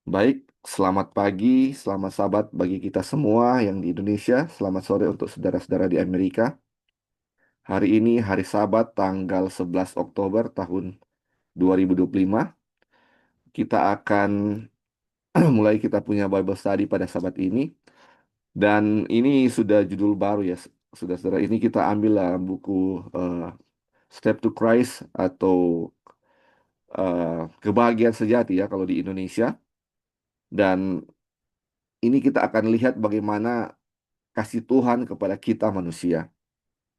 Baik, selamat pagi, selamat sahabat bagi kita semua yang di Indonesia. Selamat sore untuk saudara-saudara di Amerika. Hari ini hari Sabat tanggal 11 Oktober tahun 2025. Kita akan mulai kita punya Bible study pada Sabat ini. Dan ini sudah judul baru ya, saudara-saudara. Ini kita ambil dalam buku eh, Step to Christ atau Kebahagiaan Sejati ya kalau di Indonesia. Dan ini kita akan lihat bagaimana kasih Tuhan kepada kita manusia.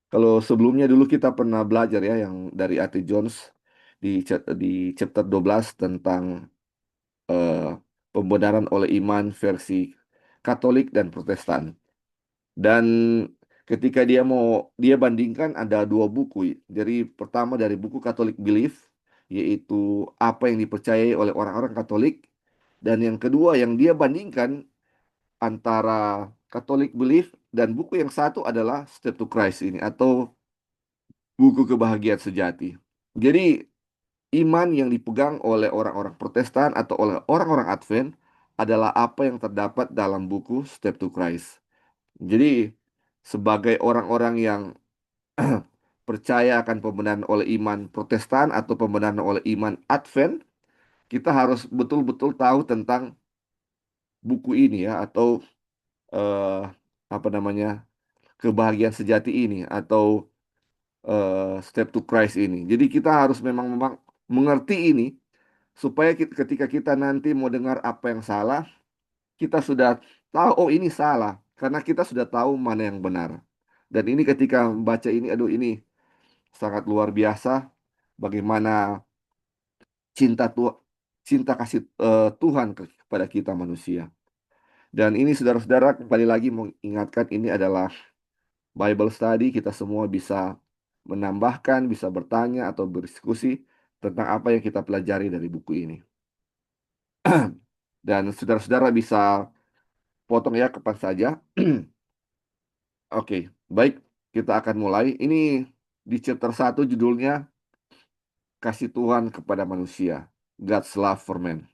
Kalau sebelumnya dulu kita pernah belajar ya yang dari A.T. Jones di chapter 12 tentang eh, pembenaran oleh iman versi Katolik dan Protestan. Dan ketika dia bandingkan ada dua buku. Jadi pertama dari buku Catholic Belief, yaitu apa yang dipercayai oleh orang-orang Katolik. Dan yang kedua yang dia bandingkan antara Catholic Belief dan buku yang satu adalah Step to Christ ini atau buku kebahagiaan sejati. Jadi iman yang dipegang oleh orang-orang Protestan atau oleh orang-orang Advent adalah apa yang terdapat dalam buku Step to Christ. Jadi sebagai orang-orang yang percaya akan pembenaran oleh iman Protestan atau pembenaran oleh iman Advent, kita harus betul-betul tahu tentang buku ini ya atau eh, apa namanya kebahagiaan sejati ini atau Step to Christ ini. Jadi kita harus memang mengerti ini supaya ketika kita nanti mau dengar apa yang salah, kita sudah tahu oh ini salah karena kita sudah tahu mana yang benar. Dan ini ketika membaca ini, aduh ini sangat luar biasa bagaimana cinta Tuhan, cinta kasih Tuhan kepada kita manusia. Dan ini saudara-saudara kembali lagi mengingatkan ini adalah Bible study, kita semua bisa menambahkan, bisa bertanya atau berdiskusi tentang apa yang kita pelajari dari buku ini. Dan saudara-saudara bisa potong ya kapan saja. Oke, baik, kita akan mulai. Ini di chapter 1 judulnya Kasih Tuhan kepada Manusia, God's Love for Man.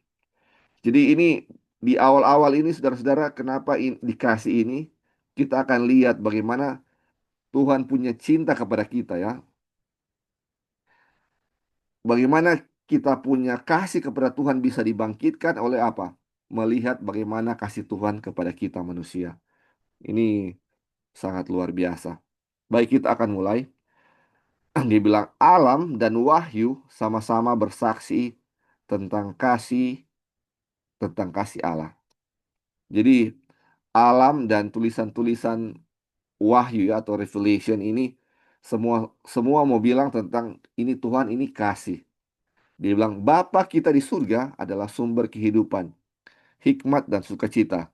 Jadi ini di awal-awal ini saudara-saudara kenapa dikasih ini, kita akan lihat bagaimana Tuhan punya cinta kepada kita ya. Bagaimana kita punya kasih kepada Tuhan bisa dibangkitkan oleh apa? Melihat bagaimana kasih Tuhan kepada kita manusia. Ini sangat luar biasa. Baik, kita akan mulai. Dia bilang alam dan wahyu sama-sama bersaksi tentang kasih Allah. Jadi alam dan tulisan-tulisan wahyu ya, atau revelation ini semua semua mau bilang tentang ini Tuhan ini kasih. Dia bilang Bapa kita di surga adalah sumber kehidupan, hikmat dan sukacita.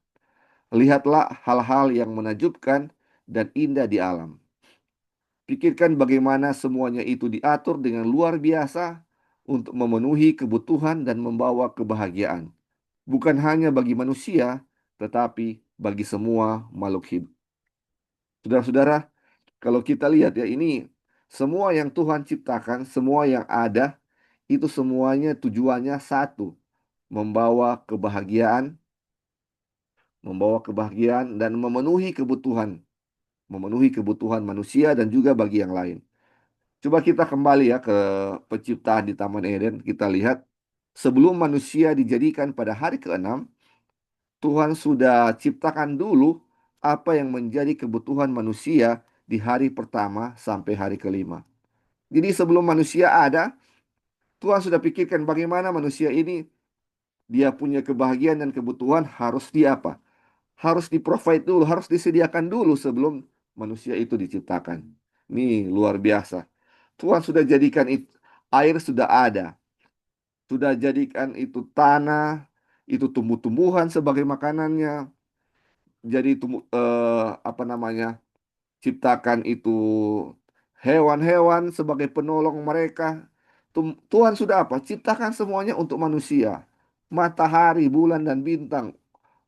Lihatlah hal-hal yang menakjubkan dan indah di alam. Pikirkan bagaimana semuanya itu diatur dengan luar biasa untuk memenuhi kebutuhan dan membawa kebahagiaan. Bukan hanya bagi manusia, tetapi bagi semua makhluk hidup. Saudara-saudara, kalau kita lihat ya ini semua yang Tuhan ciptakan, semua yang ada, itu semuanya tujuannya satu, membawa kebahagiaan dan memenuhi kebutuhan manusia dan juga bagi yang lain. Coba kita kembali ya ke penciptaan di Taman Eden. Kita lihat sebelum manusia dijadikan pada hari keenam, Tuhan sudah ciptakan dulu apa yang menjadi kebutuhan manusia di hari pertama sampai hari kelima. Jadi sebelum manusia ada, Tuhan sudah pikirkan bagaimana manusia ini dia punya kebahagiaan dan kebutuhan harus di apa? Harus di-provide dulu, harus disediakan dulu sebelum manusia itu diciptakan. Ini luar biasa. Tuhan sudah jadikan air sudah ada, sudah jadikan itu tanah, itu tumbuh-tumbuhan sebagai makanannya. Jadi apa namanya? Ciptakan itu hewan-hewan sebagai penolong mereka. Tuhan sudah apa? Ciptakan semuanya untuk manusia. Matahari, bulan dan bintang,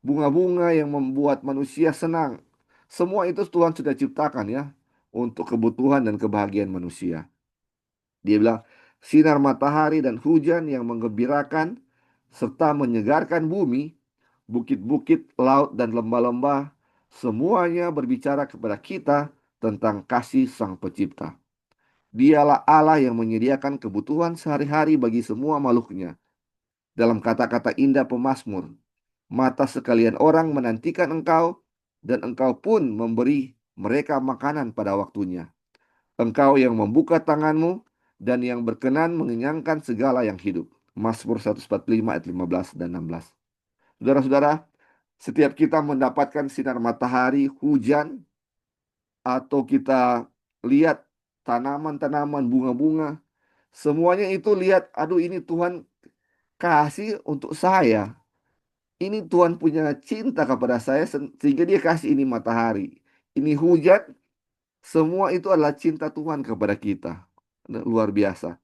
bunga-bunga yang membuat manusia senang. Semua itu Tuhan sudah ciptakan ya untuk kebutuhan dan kebahagiaan manusia. Dia bilang sinar matahari dan hujan yang menggembirakan serta menyegarkan bumi, bukit-bukit, laut, dan lembah-lembah, semuanya berbicara kepada kita tentang kasih Sang Pencipta. Dialah Allah yang menyediakan kebutuhan sehari-hari bagi semua makhluknya. Dalam kata-kata indah pemazmur, mata sekalian orang menantikan engkau, dan engkau pun memberi mereka makanan pada waktunya. Engkau yang membuka tanganmu dan yang berkenan mengenyangkan segala yang hidup. Mazmur 145 ayat 15 dan 16. Saudara-saudara, setiap kita mendapatkan sinar matahari, hujan, atau kita lihat tanaman-tanaman, bunga-bunga, semuanya itu lihat, aduh ini Tuhan kasih untuk saya. Ini Tuhan punya cinta kepada saya sehingga dia kasih ini matahari. Ini hujan, semua itu adalah cinta Tuhan kepada kita. Luar biasa.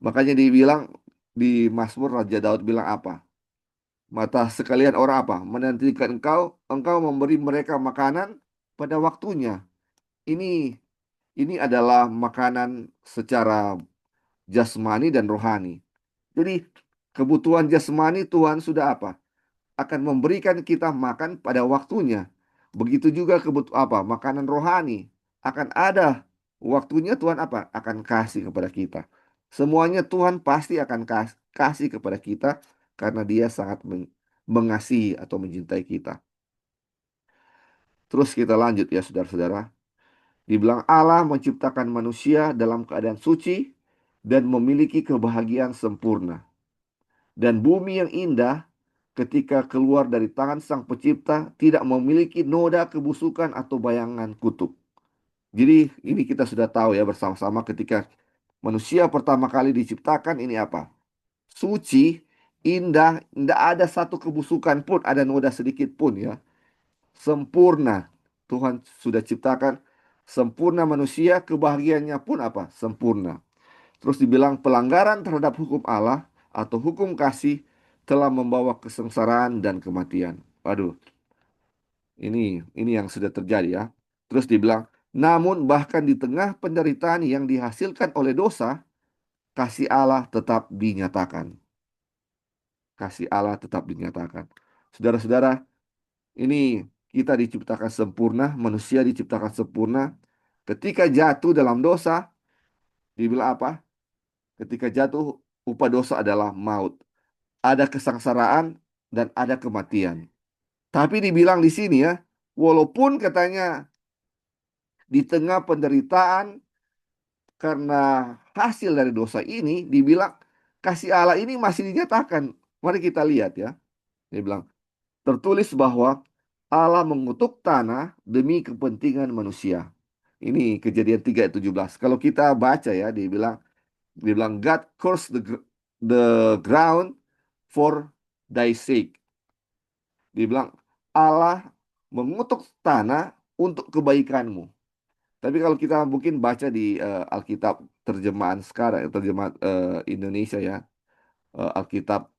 Makanya dibilang di Mazmur Raja Daud bilang apa? Mata sekalian orang apa? Menantikan engkau, engkau memberi mereka makanan pada waktunya. Ini ini adalah makanan secara jasmani dan rohani. Jadi kebutuhan jasmani Tuhan sudah apa? Akan memberikan kita makan pada waktunya. Begitu juga apa? Makanan rohani akan ada waktunya Tuhan apa? Akan kasih kepada kita. Semuanya Tuhan pasti akan kasih kepada kita karena Dia sangat mengasihi atau mencintai kita. Terus kita lanjut ya saudara-saudara. Dibilang Allah menciptakan manusia dalam keadaan suci dan memiliki kebahagiaan sempurna. Dan bumi yang indah ketika keluar dari tangan Sang Pencipta tidak memiliki noda kebusukan atau bayangan kutuk. Jadi ini kita sudah tahu ya bersama-sama ketika manusia pertama kali diciptakan ini apa? Suci, indah, tidak ada satu kebusukan pun, ada noda sedikit pun ya. Sempurna. Tuhan sudah ciptakan sempurna manusia, kebahagiaannya pun apa? Sempurna. Terus dibilang pelanggaran terhadap hukum Allah atau hukum kasih telah membawa kesengsaraan dan kematian. Waduh, ini yang sudah terjadi ya. Terus dibilang, namun bahkan di tengah penderitaan yang dihasilkan oleh dosa, kasih Allah tetap dinyatakan. Kasih Allah tetap dinyatakan. Saudara-saudara, ini kita diciptakan sempurna, manusia diciptakan sempurna. Ketika jatuh dalam dosa, dibilang apa? Ketika jatuh, upah dosa adalah maut. Ada kesengsaraan dan ada kematian. Tapi dibilang di sini ya, walaupun katanya di tengah penderitaan karena hasil dari dosa ini, dibilang kasih Allah ini masih dinyatakan. Mari kita lihat ya. Dia bilang, tertulis bahwa Allah mengutuk tanah demi kepentingan manusia. Ini Kejadian 3:17. Kalau kita baca ya, dia bilang God cursed the ground for thy sake. Dibilang Allah mengutuk tanah untuk kebaikanmu. Tapi kalau kita mungkin baca di Alkitab terjemahan sekarang, terjemahan Indonesia ya, Alkitab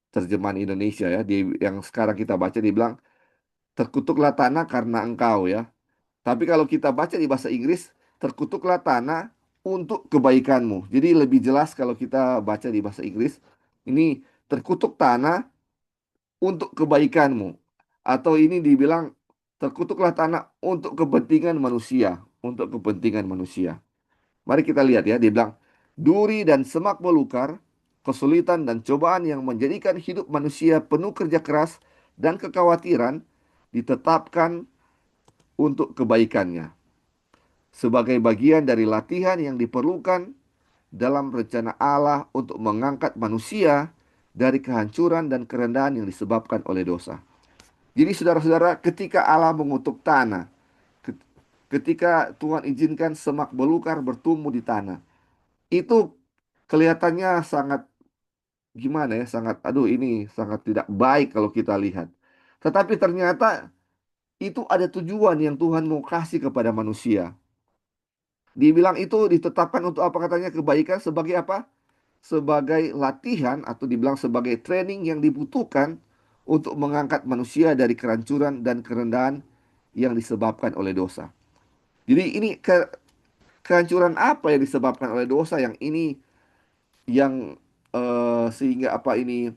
terjemahan Indonesia ya, yang sekarang kita baca dibilang terkutuklah tanah karena engkau ya. Tapi kalau kita baca di bahasa Inggris, terkutuklah tanah untuk kebaikanmu. Jadi lebih jelas kalau kita baca di bahasa Inggris, ini terkutuk tanah untuk kebaikanmu. Atau ini dibilang terkutuklah tanah untuk kepentingan manusia, untuk kepentingan manusia. Mari kita lihat ya, dia bilang duri dan semak belukar, kesulitan dan cobaan yang menjadikan hidup manusia penuh kerja keras dan kekhawatiran ditetapkan untuk kebaikannya sebagai bagian dari latihan yang diperlukan dalam rencana Allah untuk mengangkat manusia dari kehancuran dan kerendahan yang disebabkan oleh dosa. Jadi saudara-saudara, ketika Allah mengutuk tanah, ketika Tuhan izinkan semak belukar bertumbuh di tanah, itu kelihatannya sangat gimana ya, sangat aduh ini sangat tidak baik kalau kita lihat. Tetapi ternyata itu ada tujuan yang Tuhan mau kasih kepada manusia. Dibilang itu ditetapkan untuk apa katanya kebaikan sebagai apa? Sebagai latihan atau dibilang sebagai training yang dibutuhkan untuk mengangkat manusia dari kerancuran dan kerendahan yang disebabkan oleh dosa. Jadi ini kehancuran apa yang disebabkan oleh dosa yang ini yang sehingga apa ini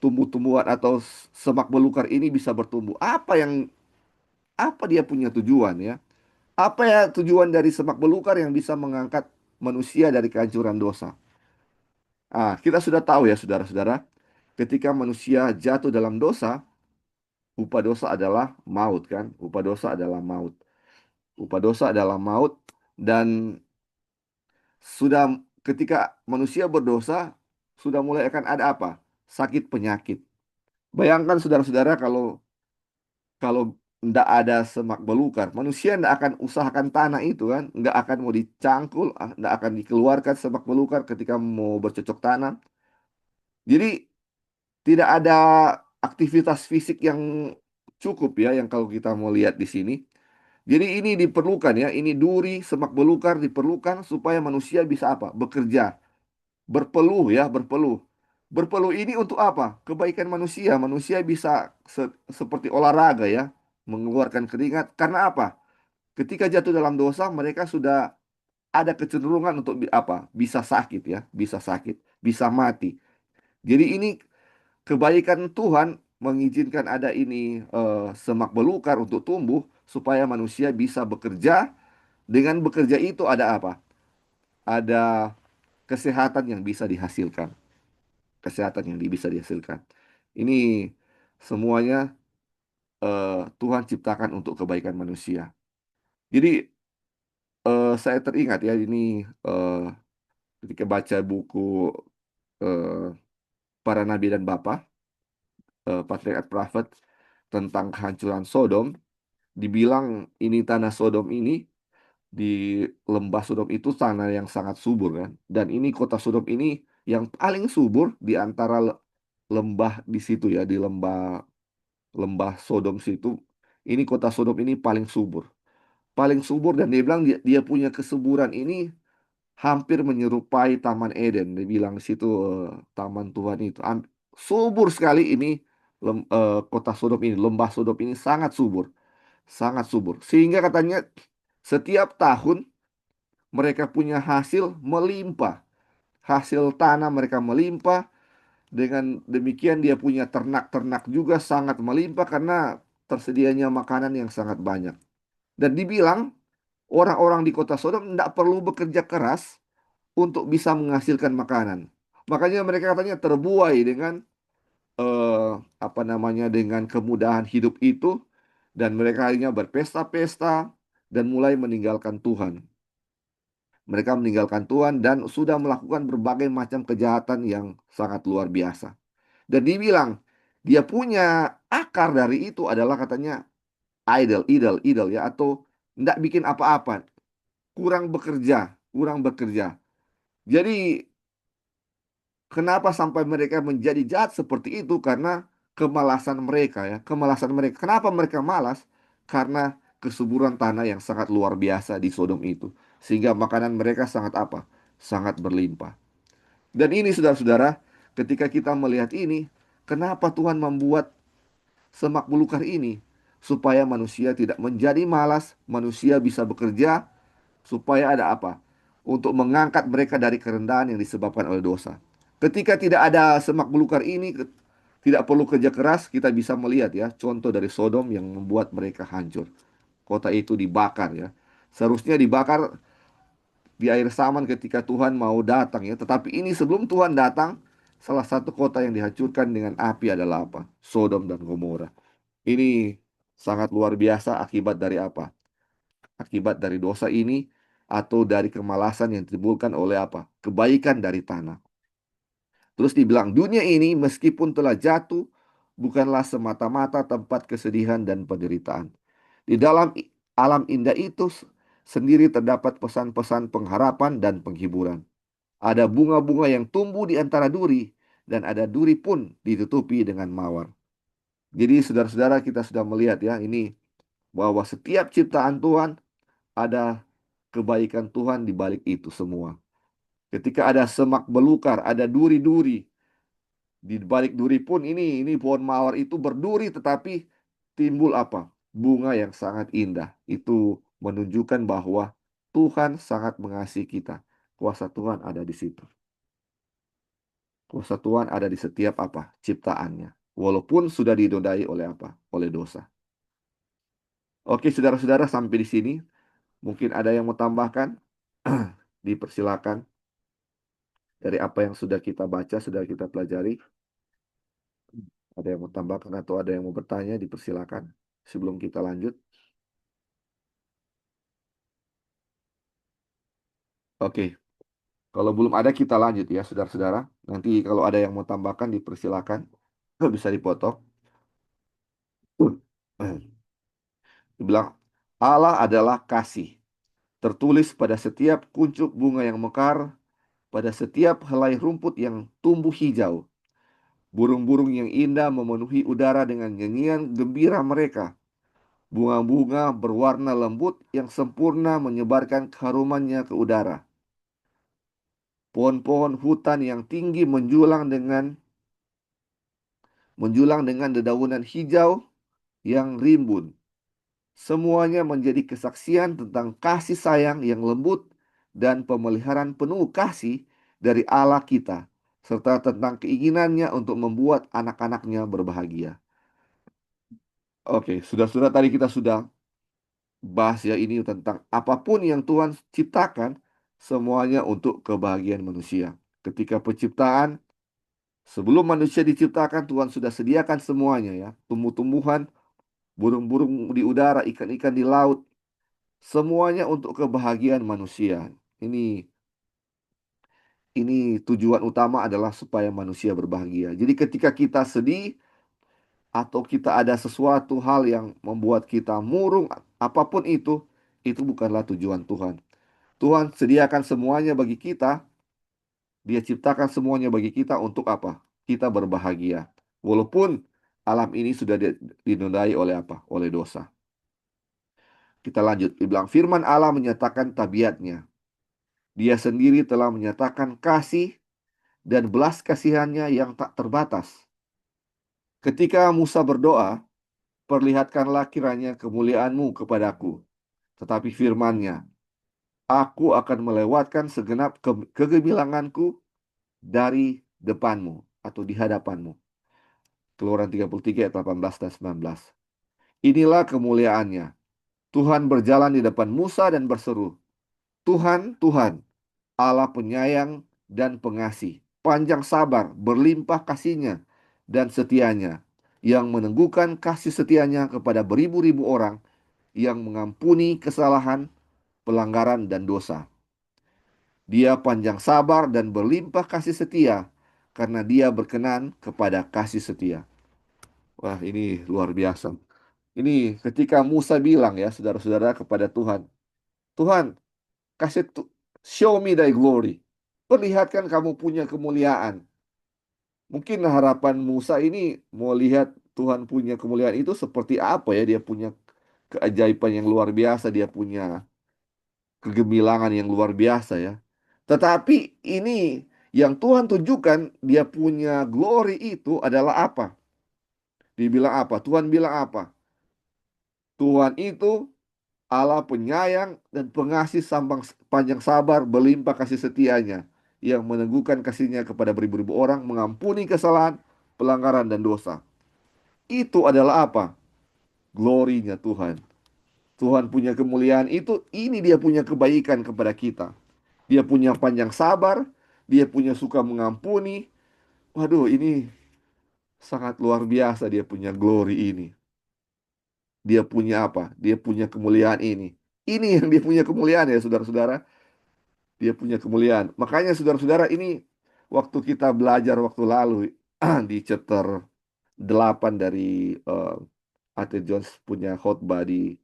tumbuh-tumbuhan atau semak belukar ini bisa bertumbuh? Apa dia punya tujuan ya? Apa ya tujuan dari semak belukar yang bisa mengangkat manusia dari kehancuran dosa? Kita sudah tahu ya saudara-saudara, ketika manusia jatuh dalam dosa, upah dosa adalah maut kan? Upah dosa adalah maut. Upah dosa adalah maut dan sudah ketika manusia berdosa, sudah mulai akan ada apa? Sakit penyakit. Bayangkan saudara-saudara kalau kalau tidak ada semak belukar, manusia tidak akan usahakan tanah itu kan, nggak akan mau dicangkul, nggak akan dikeluarkan semak belukar ketika mau bercocok tanam. Jadi tidak ada aktivitas fisik yang cukup ya, yang kalau kita mau lihat di sini. Jadi ini diperlukan ya, ini duri, semak belukar diperlukan supaya manusia bisa apa? Bekerja, berpeluh ya, berpeluh. Berpeluh ini untuk apa? Kebaikan manusia. Manusia bisa seperti olahraga ya, mengeluarkan keringat. Karena apa? Ketika jatuh dalam dosa, mereka sudah ada kecenderungan untuk apa? Bisa sakit ya, bisa sakit, bisa mati. Jadi ini kebaikan Tuhan mengizinkan ada ini semak belukar untuk tumbuh supaya manusia bisa bekerja. Dengan bekerja itu ada apa? Ada kesehatan yang bisa dihasilkan. Kesehatan yang bisa dihasilkan. Ini semuanya Tuhan ciptakan untuk kebaikan manusia. Jadi saya teringat ya ini eh, ketika baca buku eh, para nabi dan bapa, Patriarch Prophet tentang kehancuran Sodom, dibilang ini tanah Sodom ini di lembah Sodom itu tanah yang sangat subur kan, dan ini kota Sodom ini yang paling subur di antara lembah di situ ya, di lembah lembah Sodom situ. Ini kota Sodom ini paling subur dan dia bilang dia punya kesuburan ini hampir menyerupai Taman Eden. Dia bilang di situ Taman Tuhan itu subur sekali ini kota Sodom ini, lembah Sodom ini sangat subur. Sehingga katanya setiap tahun mereka punya hasil melimpah, hasil tanah mereka melimpah. Dengan demikian dia punya ternak-ternak juga sangat melimpah karena tersedianya makanan yang sangat banyak. Dan dibilang orang-orang di kota Sodom tidak perlu bekerja keras untuk bisa menghasilkan makanan. Makanya mereka katanya terbuai dengan apa namanya dengan kemudahan hidup itu dan mereka akhirnya berpesta-pesta dan mulai meninggalkan Tuhan. Mereka meninggalkan Tuhan dan sudah melakukan berbagai macam kejahatan yang sangat luar biasa. Dan dibilang dia punya akar dari itu adalah katanya idol ya atau tidak bikin apa-apa, kurang bekerja. Jadi kenapa sampai mereka menjadi jahat seperti itu? Karena kemalasan mereka ya, kemalasan mereka. Kenapa mereka malas? Karena kesuburan tanah yang sangat luar biasa di Sodom itu. Sehingga makanan mereka sangat apa? Sangat berlimpah. Dan ini saudara-saudara, ketika kita melihat ini, kenapa Tuhan membuat semak belukar ini? Supaya manusia tidak menjadi malas, manusia bisa bekerja, supaya ada apa? Untuk mengangkat mereka dari kerendahan yang disebabkan oleh dosa. Ketika tidak ada semak belukar ini, tidak perlu kerja keras, kita bisa melihat ya, contoh dari Sodom yang membuat mereka hancur. Kota itu dibakar ya. Seharusnya dibakar di akhir zaman ketika Tuhan mau datang ya. Tetapi ini sebelum Tuhan datang, salah satu kota yang dihancurkan dengan api adalah apa? Sodom dan Gomora. Ini sangat luar biasa akibat dari apa? Akibat dari dosa ini atau dari kemalasan yang ditimbulkan oleh apa? Kebaikan dari tanah. Terus dibilang, dunia ini meskipun telah jatuh, bukanlah semata-mata tempat kesedihan dan penderitaan. Di dalam alam indah itu sendiri terdapat pesan-pesan pengharapan dan penghiburan. Ada bunga-bunga yang tumbuh di antara duri, dan ada duri pun ditutupi dengan mawar. Jadi saudara-saudara kita sudah melihat ya ini bahwa setiap ciptaan Tuhan ada kebaikan Tuhan di balik itu semua. Ketika ada semak belukar, ada duri-duri, di balik duri pun ini pohon mawar itu berduri tetapi timbul apa? Bunga yang sangat indah. Itu menunjukkan bahwa Tuhan sangat mengasihi kita. Kuasa Tuhan ada di situ. Kuasa Tuhan ada di setiap apa? Ciptaannya. Walaupun sudah dinodai oleh apa? Oleh dosa. Oke, saudara-saudara, sampai di sini. Mungkin ada yang mau tambahkan? Dipersilakan dari apa yang sudah kita baca, sudah kita pelajari. Ada yang mau tambahkan atau ada yang mau bertanya, dipersilakan. Sebelum kita lanjut. Oke, kalau belum ada kita lanjut ya, saudara-saudara. Nanti kalau ada yang mau tambahkan, dipersilakan. Bisa dipotong. Dibilang, Allah adalah kasih. Tertulis pada setiap kuncup bunga yang mekar, pada setiap helai rumput yang tumbuh hijau. Burung-burung yang indah memenuhi udara dengan nyanyian gembira mereka. Bunga-bunga berwarna lembut yang sempurna menyebarkan keharumannya ke udara. Pohon-pohon hutan yang tinggi menjulang dengan dedaunan hijau yang rimbun. Semuanya menjadi kesaksian tentang kasih sayang yang lembut dan pemeliharaan penuh kasih dari Allah kita, serta tentang keinginannya untuk membuat anak-anaknya berbahagia. Oke, sudah-sudah tadi kita sudah bahas ya ini tentang apapun yang Tuhan ciptakan, semuanya untuk kebahagiaan manusia. Ketika penciptaan, sebelum manusia diciptakan, Tuhan sudah sediakan semuanya ya. Tumbuh-tumbuhan, burung-burung di udara, ikan-ikan di laut, semuanya untuk kebahagiaan manusia. Ini ini tujuan utama adalah supaya manusia berbahagia. Jadi ketika kita sedih atau kita ada sesuatu hal yang membuat kita murung, apapun itu bukanlah tujuan Tuhan. Tuhan sediakan semuanya bagi kita, Dia ciptakan semuanya bagi kita untuk apa? Kita berbahagia. Walaupun alam ini sudah dinodai oleh apa? Oleh dosa. Kita lanjut. Dibilang firman Allah menyatakan tabiatnya. Dia sendiri telah menyatakan kasih dan belas kasihannya yang tak terbatas. Ketika Musa berdoa, perlihatkanlah kiranya kemuliaanmu kepadaku. Tetapi firman-Nya, aku akan melewatkan segenap kegemilanganku dari depanmu atau di hadapanmu. Keluaran 33 ayat 18 dan 19. Inilah kemuliaannya. Tuhan berjalan di depan Musa dan berseru, Tuhan, Tuhan, Allah penyayang dan pengasih, panjang sabar, berlimpah kasihnya dan setianya, yang meneguhkan kasih setianya kepada beribu-ribu orang, yang mengampuni kesalahan, pelanggaran, dan dosa. Dia panjang sabar dan berlimpah kasih setia, karena dia berkenan kepada kasih setia. Wah, ini luar biasa. Ini ketika Musa bilang ya, saudara-saudara, kepada Tuhan, Tuhan, kasih show me thy glory. Perlihatkan kamu punya kemuliaan. Mungkin harapan Musa ini mau lihat Tuhan punya kemuliaan itu seperti apa ya? Dia punya keajaiban yang luar biasa, dia punya kegemilangan yang luar biasa ya. Tetapi ini yang Tuhan tunjukkan, dia punya glory itu adalah apa? Dibilang apa? Tuhan bilang apa? Tuhan itu Allah penyayang dan pengasih sambang panjang sabar, berlimpah kasih setianya, yang meneguhkan kasihnya kepada beribu-ribu orang, mengampuni kesalahan, pelanggaran, dan dosa. Itu adalah apa? Glorinya Tuhan. Tuhan punya kemuliaan itu, ini dia punya kebaikan kepada kita. Dia punya panjang sabar, dia punya suka mengampuni. Waduh, ini sangat luar biasa dia punya glory ini. Dia punya apa? Dia punya kemuliaan ini. Ini yang dia punya kemuliaan ya, saudara-saudara. Dia punya kemuliaan. Makanya saudara-saudara ini waktu kita belajar waktu lalu di chapter 8 dari uh, Arthur Jones punya khotbah di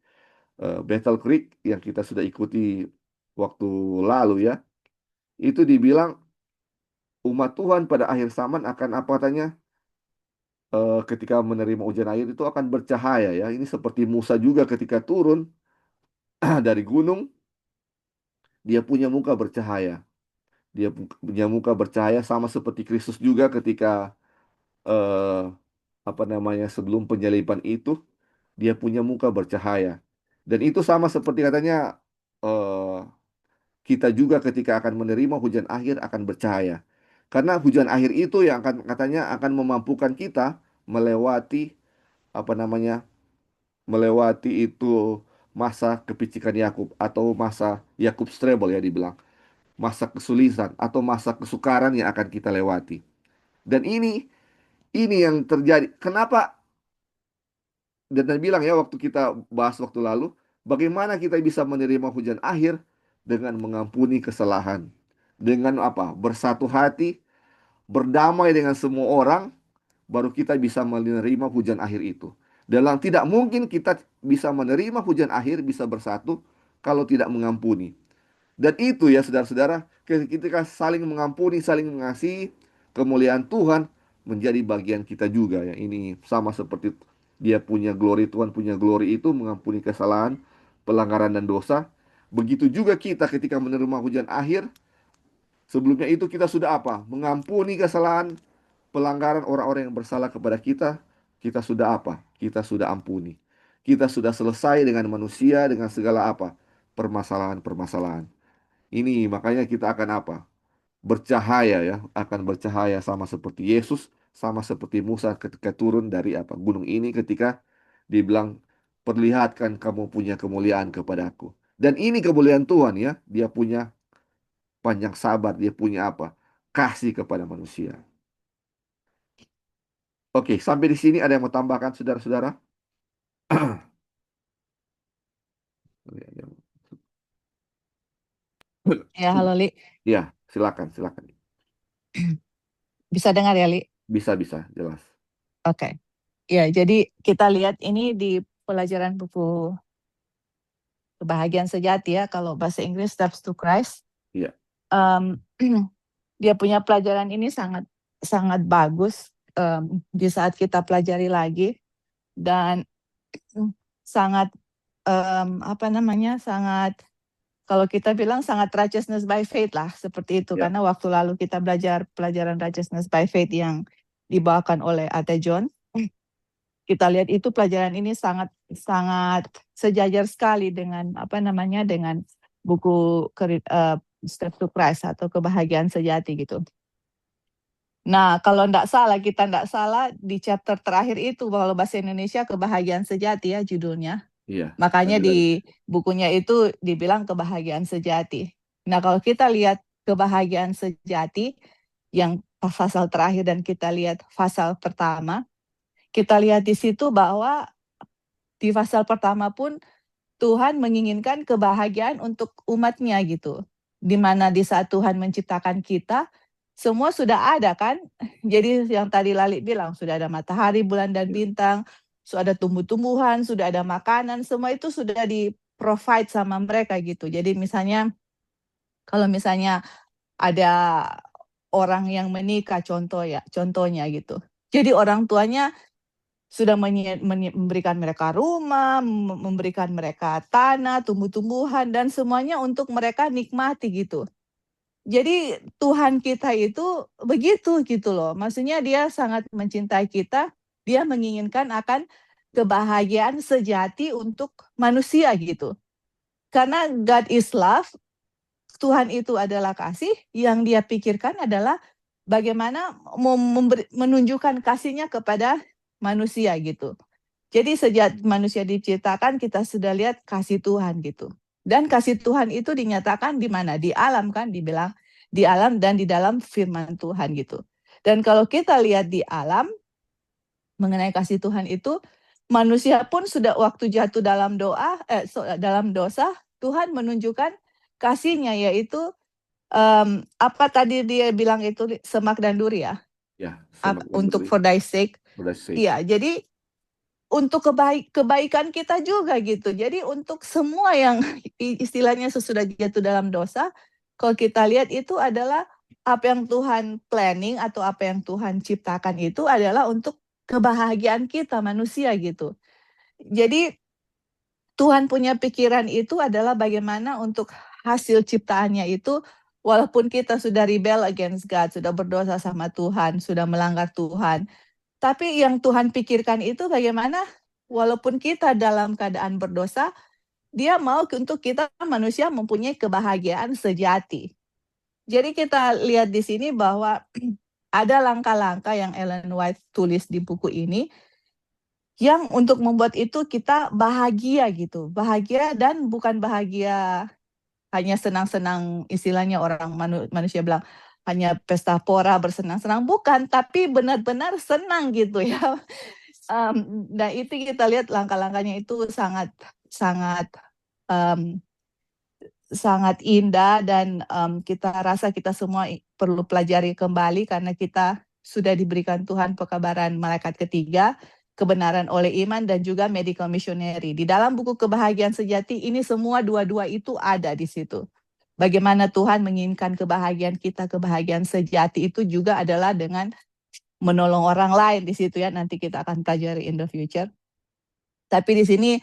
Bethel Creek yang kita sudah ikuti waktu lalu ya. Itu dibilang umat Tuhan pada akhir zaman akan apa katanya ketika menerima hujan air itu akan bercahaya ya. Ini seperti Musa juga ketika turun dari gunung, dia punya muka bercahaya. Dia punya muka bercahaya sama seperti Kristus juga ketika eh, apa namanya sebelum penyaliban itu dia punya muka bercahaya. Dan itu sama seperti katanya eh, kita juga ketika akan menerima hujan akhir akan bercahaya. Karena hujan akhir itu yang akan katanya akan memampukan kita melewati apa namanya? Melewati itu masa kepicikan Yakub atau masa Yakub Strebel ya dibilang, masa kesulitan atau masa kesukaran yang akan kita lewati. Dan ini yang terjadi. Kenapa? Dan bilang ya waktu kita bahas waktu lalu, bagaimana kita bisa menerima hujan akhir dengan mengampuni kesalahan. Dengan apa? Bersatu hati, berdamai dengan semua orang, baru kita bisa menerima hujan akhir itu. Dalam tidak mungkin kita bisa menerima hujan akhir, bisa bersatu kalau tidak mengampuni. Dan itu ya saudara-saudara, ketika saling mengampuni, saling mengasihi, kemuliaan Tuhan menjadi bagian kita juga ya. Ini sama seperti dia punya glory, Tuhan punya glory itu mengampuni kesalahan, pelanggaran dan dosa. Begitu juga kita ketika menerima hujan akhir, sebelumnya itu kita sudah apa? Mengampuni kesalahan, pelanggaran orang-orang yang bersalah kepada kita, kita sudah apa? Kita sudah ampuni. Kita sudah selesai dengan manusia dengan segala apa? Permasalahan-permasalahan. Ini makanya kita akan apa? Bercahaya ya, akan bercahaya sama seperti Yesus, sama seperti Musa ketika turun dari apa? Gunung ini ketika dibilang perlihatkan kamu punya kemuliaan kepadaku. Dan ini kemuliaan Tuhan ya, dia punya panjang sabar, dia punya apa? Kasih kepada manusia. Oke, sampai di sini ada yang mau tambahkan saudara-saudara? Ya, halo Li. Ya, silakan, silakan. Bisa dengar ya, Li? Bisa, bisa, jelas. Oke. Ya, jadi kita lihat ini di pelajaran buku Kebahagiaan Sejati ya, kalau bahasa Inggris Steps to Christ. Iya, Em, dia punya pelajaran ini sangat sangat bagus di saat kita pelajari lagi, dan sangat apa namanya, sangat, kalau kita bilang sangat righteousness by faith lah, seperti itu. ya, Karena waktu lalu kita belajar pelajaran righteousness by faith yang dibawakan oleh Ate John, kita lihat itu pelajaran ini sangat sangat sejajar sekali dengan apa namanya, dengan buku Step to Christ atau Kebahagiaan Sejati gitu. Nah, kalau kita enggak salah di chapter terakhir itu, kalau bahasa Indonesia Kebahagiaan Sejati ya judulnya. iya. Makanya Lagi-lagi. di bukunya itu dibilang Kebahagiaan Sejati. Nah, kalau kita lihat Kebahagiaan Sejati yang pasal terakhir dan kita lihat pasal pertama, kita lihat di situ bahwa di pasal pertama pun Tuhan menginginkan kebahagiaan untuk umatnya gitu. Dimana di saat Tuhan menciptakan kita, semua sudah ada kan. Jadi yang tadi Lali bilang, sudah ada matahari, bulan, dan Ya, bintang, sudah ada tumbuh-tumbuhan, sudah ada makanan, semua itu sudah di-provide sama mereka gitu. Jadi misalnya, kalau misalnya ada orang yang menikah contohnya gitu. Jadi orang tuanya sudah memberikan mereka rumah, memberikan mereka tanah, tumbuh-tumbuhan, dan semuanya untuk mereka nikmati gitu. Jadi Tuhan kita itu begitu gitu loh. Maksudnya dia sangat mencintai kita, dia menginginkan akan kebahagiaan sejati untuk manusia gitu. Karena God is love, Tuhan itu adalah kasih, yang dia pikirkan adalah bagaimana menunjukkan kasihnya kepada manusia gitu. Jadi sejak manusia diciptakan, kita sudah lihat kasih Tuhan gitu. Dan kasih Tuhan itu dinyatakan di mana? Di alam kan, dibilang di alam dan di dalam firman Tuhan gitu. Dan kalau kita lihat di alam mengenai kasih Tuhan itu, manusia pun sudah waktu jatuh dalam dalam dosa, Tuhan menunjukkan kasihnya, yaitu apa tadi dia bilang itu, semak dan duri ya, ya, sama untuk dulu. for thy sake. Udah sih. Iya, jadi untuk kebaikan kita juga gitu. Jadi untuk semua yang istilahnya sesudah jatuh dalam dosa, kalau kita lihat itu adalah apa yang Tuhan planning atau apa yang Tuhan ciptakan itu adalah untuk kebahagiaan kita manusia gitu. Jadi Tuhan punya pikiran itu adalah bagaimana untuk hasil ciptaannya itu, walaupun kita sudah rebel against God, sudah berdosa sama Tuhan, sudah melanggar Tuhan, tapi yang Tuhan pikirkan itu bagaimana walaupun kita dalam keadaan berdosa, dia mau untuk kita manusia mempunyai kebahagiaan sejati. Jadi kita lihat di sini bahwa ada langkah-langkah yang Ellen White tulis di buku ini yang untuk membuat itu kita bahagia gitu. Bahagia dan bukan bahagia hanya senang-senang, istilahnya orang manusia bilang hanya pesta pora bersenang-senang, bukan, tapi benar-benar senang gitu ya. Dan itu kita lihat langkah-langkahnya itu sangat sangat um, sangat indah, dan kita rasa kita semua perlu pelajari kembali karena kita sudah diberikan Tuhan pekabaran malaikat ketiga, kebenaran oleh iman, dan juga medical missionary. Di dalam buku Kebahagiaan Sejati ini semua dua-dua itu ada di situ. Bagaimana Tuhan menginginkan kebahagiaan kita, kebahagiaan sejati itu juga adalah dengan menolong orang lain di situ ya. Nanti kita akan pelajari in the future. Tapi di sini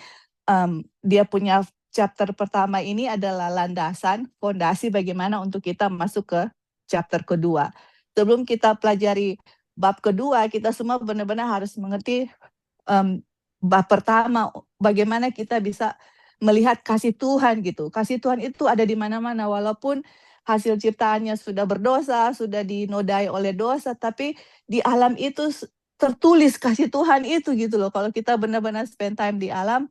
dia punya chapter pertama ini adalah landasan, fondasi bagaimana untuk kita masuk ke chapter kedua. Sebelum kita pelajari bab kedua, kita semua benar-benar harus mengerti bab pertama, bagaimana kita bisa melihat kasih Tuhan gitu. Kasih Tuhan itu ada di mana-mana, walaupun hasil ciptaannya sudah berdosa, sudah dinodai oleh dosa, tapi di alam itu tertulis kasih Tuhan itu gitu loh. Kalau kita benar-benar spend time di alam,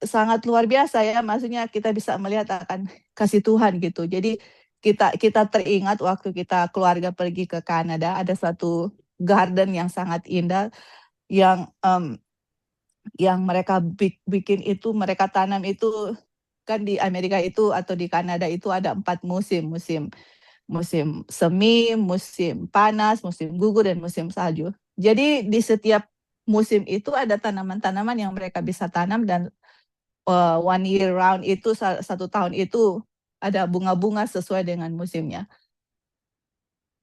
sangat luar biasa ya. Maksudnya kita bisa melihat akan kasih Tuhan gitu. Jadi kita teringat waktu kita keluarga pergi ke Kanada, ada satu garden yang sangat indah yang mereka bikin itu, mereka tanam itu kan di Amerika itu atau di Kanada itu ada 4 musim, musim semi, musim panas, musim gugur, dan musim salju. Jadi di setiap musim itu ada tanaman-tanaman yang mereka bisa tanam, dan one year round itu, satu tahun itu ada bunga-bunga sesuai dengan musimnya.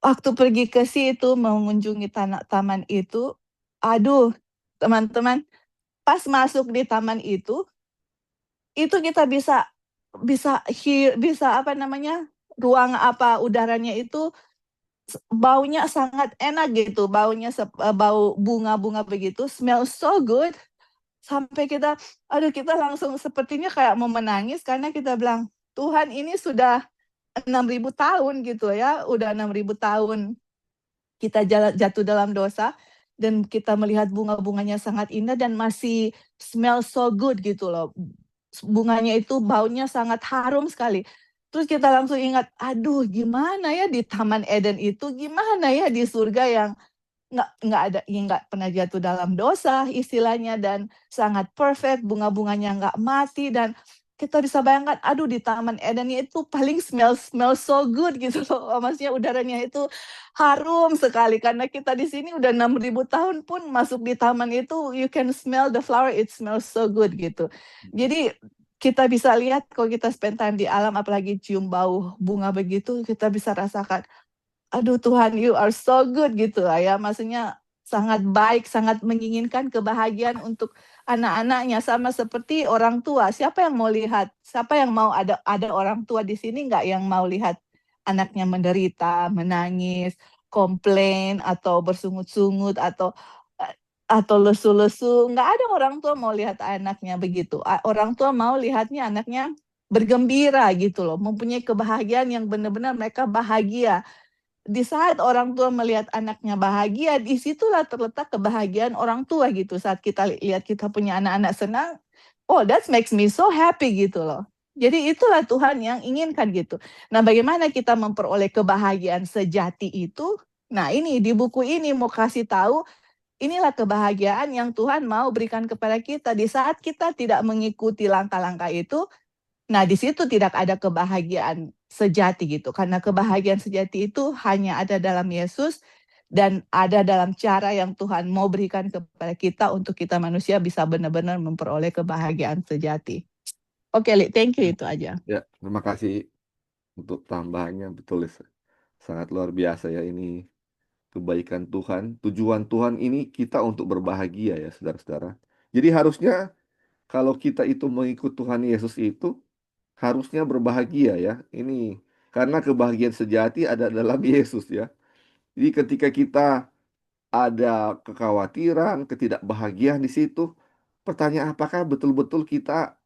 Waktu pergi ke situ mengunjungi taman itu, aduh teman-teman, pas masuk di taman itu kita bisa apa namanya, ruang apa udaranya itu baunya sangat enak gitu, bau bunga-bunga begitu, smell so good, sampai kita langsung sepertinya kayak mau menangis karena kita bilang, Tuhan ini sudah 6.000 tahun gitu ya, udah 6.000 tahun kita jatuh dalam dosa, dan kita melihat bunga-bunganya sangat indah dan masih smell so good gitu loh. Bunganya itu baunya sangat harum sekali. Terus kita langsung ingat, aduh gimana ya di Taman Eden itu, gimana ya di surga yang nggak pernah jatuh dalam dosa istilahnya, dan sangat perfect, bunga-bunganya nggak mati, dan kita bisa bayangkan, aduh di Taman Eden itu paling smell so good gitu loh. Maksudnya udaranya itu harum sekali karena kita di sini udah 6.000 tahun pun masuk di taman itu, you can smell the flower, it smells so good gitu. Jadi kita bisa lihat kalau kita spend time di alam, apalagi cium bau bunga begitu, kita bisa rasakan, aduh Tuhan, you are so good gitu lah ya. Maksudnya sangat baik, sangat menginginkan kebahagiaan untuk anak-anaknya, sama seperti orang tua. Siapa yang mau lihat, siapa yang mau ada orang tua di sini nggak yang mau lihat anaknya menderita, menangis, komplain, atau bersungut-sungut, atau lesu-lesu. Nggak ada orang tua mau lihat anaknya begitu. Orang tua mau lihatnya anaknya bergembira gitu loh, mempunyai kebahagiaan yang benar-benar mereka bahagia. Di saat orang tua melihat anaknya bahagia, disitulah terletak kebahagiaan orang tua gitu. Saat kita lihat kita punya anak-anak senang, oh that makes me so happy gitu loh. Jadi itulah Tuhan yang inginkan gitu. Nah, bagaimana kita memperoleh kebahagiaan sejati itu? Nah, ini di buku ini mau kasih tahu, inilah kebahagiaan yang Tuhan mau berikan kepada kita di saat kita tidak mengikuti langkah-langkah itu. Nah, di situ tidak ada kebahagiaan sejati gitu. Karena kebahagiaan sejati itu hanya ada dalam Yesus dan ada dalam cara yang Tuhan mau berikan kepada kita untuk kita manusia bisa benar-benar memperoleh kebahagiaan sejati. Oke, Li, thank you, itu aja. Ya, terima kasih untuk tambahannya, betul ya. Sangat luar biasa ya ini kebaikan Tuhan. Tujuan Tuhan ini kita untuk berbahagia ya, saudara-saudara. Jadi harusnya kalau kita itu mengikut Tuhan Yesus itu harusnya berbahagia ya. Ini karena kebahagiaan sejati ada dalam Yesus ya. Jadi ketika kita ada kekhawatiran, ketidakbahagiaan di situ, pertanyaan apakah betul-betul kita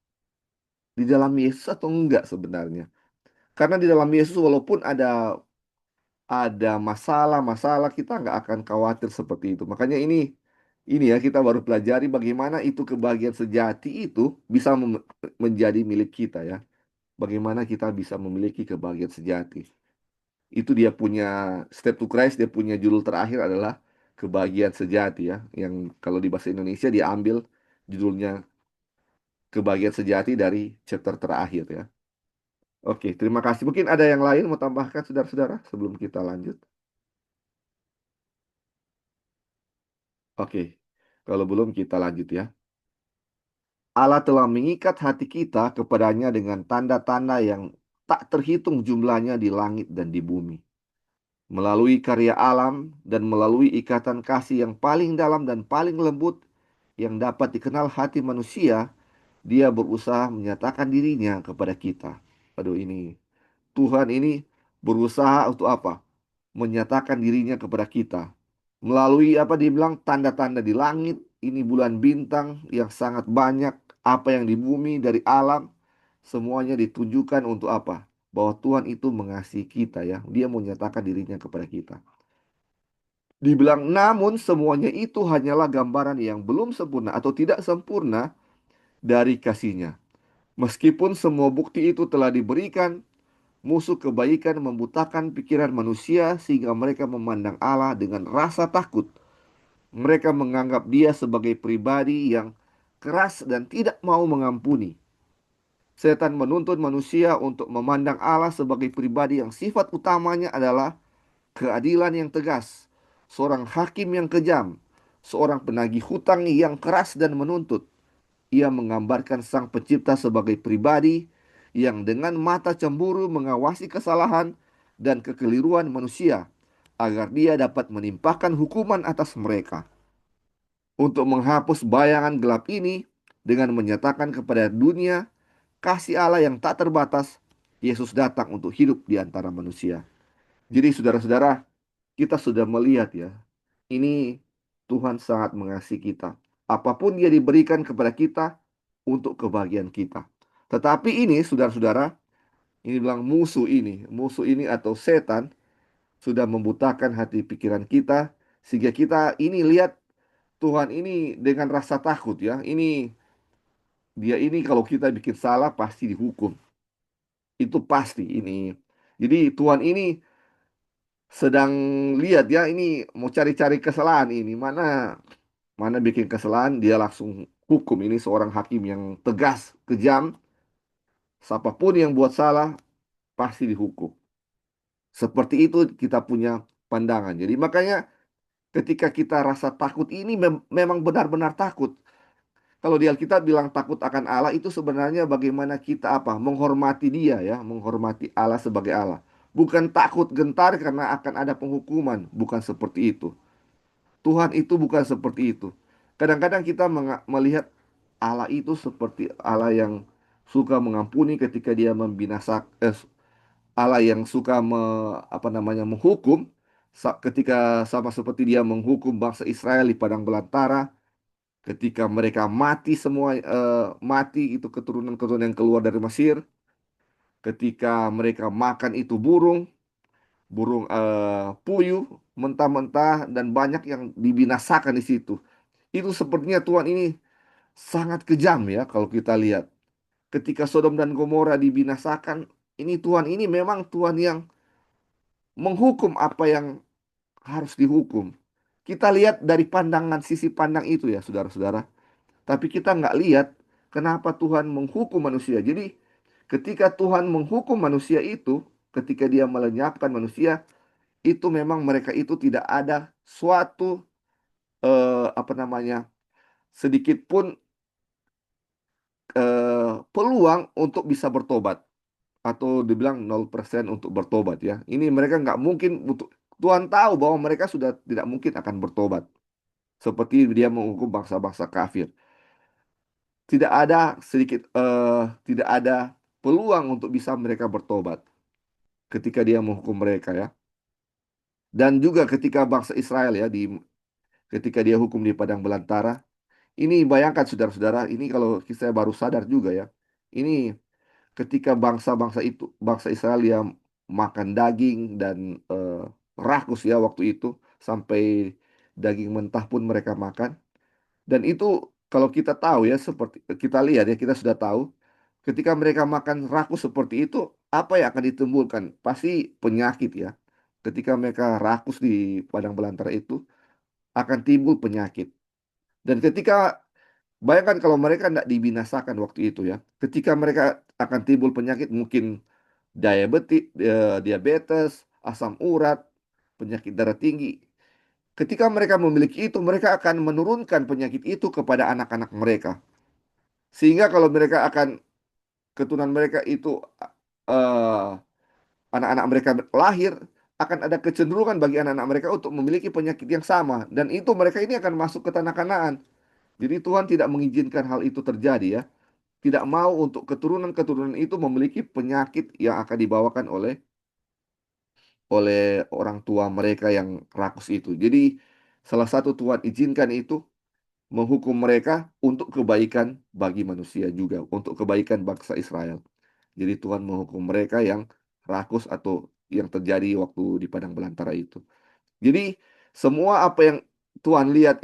di dalam Yesus atau enggak sebenarnya? Karena di dalam Yesus walaupun ada masalah-masalah, kita nggak akan khawatir seperti itu. Makanya ini ya kita baru pelajari bagaimana itu kebahagiaan sejati itu bisa menjadi milik kita ya. Bagaimana kita bisa memiliki kebahagiaan sejati. Itu dia punya Step to Christ, dia punya judul terakhir adalah kebahagiaan sejati ya. Yang kalau di bahasa Indonesia dia ambil judulnya kebahagiaan sejati dari chapter terakhir ya. Oke, terima kasih. Mungkin ada yang lain mau tambahkan saudara-saudara sebelum kita lanjut. Oke, kalau belum kita lanjut ya. Allah telah mengikat hati kita kepadanya dengan tanda-tanda yang tak terhitung jumlahnya di langit dan di bumi. Melalui karya alam dan melalui ikatan kasih yang paling dalam dan paling lembut yang dapat dikenal hati manusia, dia berusaha menyatakan dirinya kepada kita. Aduh ini, Tuhan ini berusaha untuk apa? Menyatakan dirinya kepada kita. Melalui apa dibilang tanda-tanda di langit, ini bulan bintang yang sangat banyak, apa yang di bumi dari alam, semuanya ditunjukkan untuk apa? Bahwa Tuhan itu mengasihi kita ya. Dia menyatakan dirinya kepada kita. Dibilang namun semuanya itu hanyalah gambaran yang belum sempurna atau tidak sempurna dari kasihnya. Meskipun semua bukti itu telah diberikan, musuh kebaikan membutakan pikiran manusia sehingga mereka memandang Allah dengan rasa takut. Mereka menganggap dia sebagai pribadi yang keras dan tidak mau mengampuni. Setan menuntun manusia untuk memandang Allah sebagai pribadi yang sifat utamanya adalah keadilan yang tegas, seorang hakim yang kejam, seorang penagih hutang yang keras dan menuntut. Ia menggambarkan sang pencipta sebagai pribadi yang dengan mata cemburu mengawasi kesalahan dan kekeliruan manusia agar dia dapat menimpakan hukuman atas mereka. Untuk menghapus bayangan gelap ini dengan menyatakan kepada dunia kasih Allah yang tak terbatas, Yesus datang untuk hidup di antara manusia. Jadi saudara-saudara, kita sudah melihat ya, ini Tuhan sangat mengasihi kita. Apapun dia diberikan kepada kita untuk kebahagiaan kita. Tetapi ini saudara-saudara, ini bilang musuh ini atau setan sudah membutakan hati pikiran kita sehingga kita ini lihat Tuhan ini dengan rasa takut ya. Dia ini kalau kita bikin salah pasti dihukum. Itu pasti ini. Jadi Tuhan ini sedang lihat ya ini mau cari-cari kesalahan ini mana mana bikin kesalahan dia langsung hukum ini seorang hakim yang tegas, kejam. Siapapun yang buat salah pasti dihukum. Seperti itu kita punya pandangan. Jadi makanya ketika kita rasa takut ini memang benar-benar takut. Kalau di Alkitab bilang takut akan Allah itu sebenarnya bagaimana kita apa? Menghormati dia ya, menghormati Allah sebagai Allah. Bukan takut gentar karena akan ada penghukuman, bukan seperti itu. Tuhan itu bukan seperti itu. Kadang-kadang kita melihat Allah itu seperti Allah yang suka mengampuni ketika dia Allah yang suka apa namanya menghukum ketika sama seperti dia menghukum bangsa Israel di padang belantara ketika mereka mati semua mati itu keturunan-keturunan yang keluar dari Mesir ketika mereka makan itu burung puyuh mentah-mentah dan banyak yang dibinasakan di situ. Itu sepertinya Tuhan ini sangat kejam ya kalau kita lihat. Ketika Sodom dan Gomora dibinasakan, ini Tuhan ini memang Tuhan yang menghukum apa yang harus dihukum. Kita lihat dari pandangan sisi pandang itu ya saudara-saudara. Tapi kita nggak lihat kenapa Tuhan menghukum manusia. Jadi ketika Tuhan menghukum manusia itu, ketika dia melenyapkan manusia, itu memang mereka itu tidak ada suatu apa namanya sedikit pun peluang untuk bisa bertobat atau dibilang 0% untuk bertobat ya. Ini mereka nggak mungkin untuk Tuhan tahu bahwa mereka sudah tidak mungkin akan bertobat. Seperti dia menghukum bangsa-bangsa kafir. Tidak ada tidak ada peluang untuk bisa mereka bertobat ketika dia menghukum mereka ya. Dan juga ketika bangsa Israel ya ketika dia hukum di padang belantara, ini bayangkan saudara-saudara, ini kalau saya baru sadar juga ya. Ini ketika bangsa-bangsa itu, bangsa Israel yang makan daging dan rakus ya waktu itu, sampai daging mentah pun mereka makan. Dan itu kalau kita tahu ya, seperti kita lihat ya, kita sudah tahu, ketika mereka makan rakus seperti itu, apa yang akan ditimbulkan? Pasti penyakit ya. Ketika mereka rakus di padang belantara itu, akan timbul penyakit. Dan ketika bayangkan kalau mereka tidak dibinasakan waktu itu ya, ketika mereka akan timbul penyakit mungkin diabetes, asam urat, penyakit darah tinggi. Ketika mereka memiliki itu, mereka akan menurunkan penyakit itu kepada anak-anak mereka. Sehingga kalau mereka akan keturunan mereka itu eh, anak-anak mereka lahir, akan ada kecenderungan bagi anak-anak mereka untuk memiliki penyakit yang sama, dan itu mereka ini akan masuk ke tanah Kanaan. Jadi Tuhan tidak mengizinkan hal itu terjadi ya. Tidak mau untuk keturunan-keturunan itu memiliki penyakit yang akan dibawakan oleh oleh orang tua mereka yang rakus itu. Jadi salah satu Tuhan izinkan itu menghukum mereka untuk kebaikan bagi manusia juga, untuk kebaikan bangsa Israel. Jadi Tuhan menghukum mereka yang rakus atau yang terjadi waktu di padang belantara itu. Jadi semua apa yang Tuhan lihat,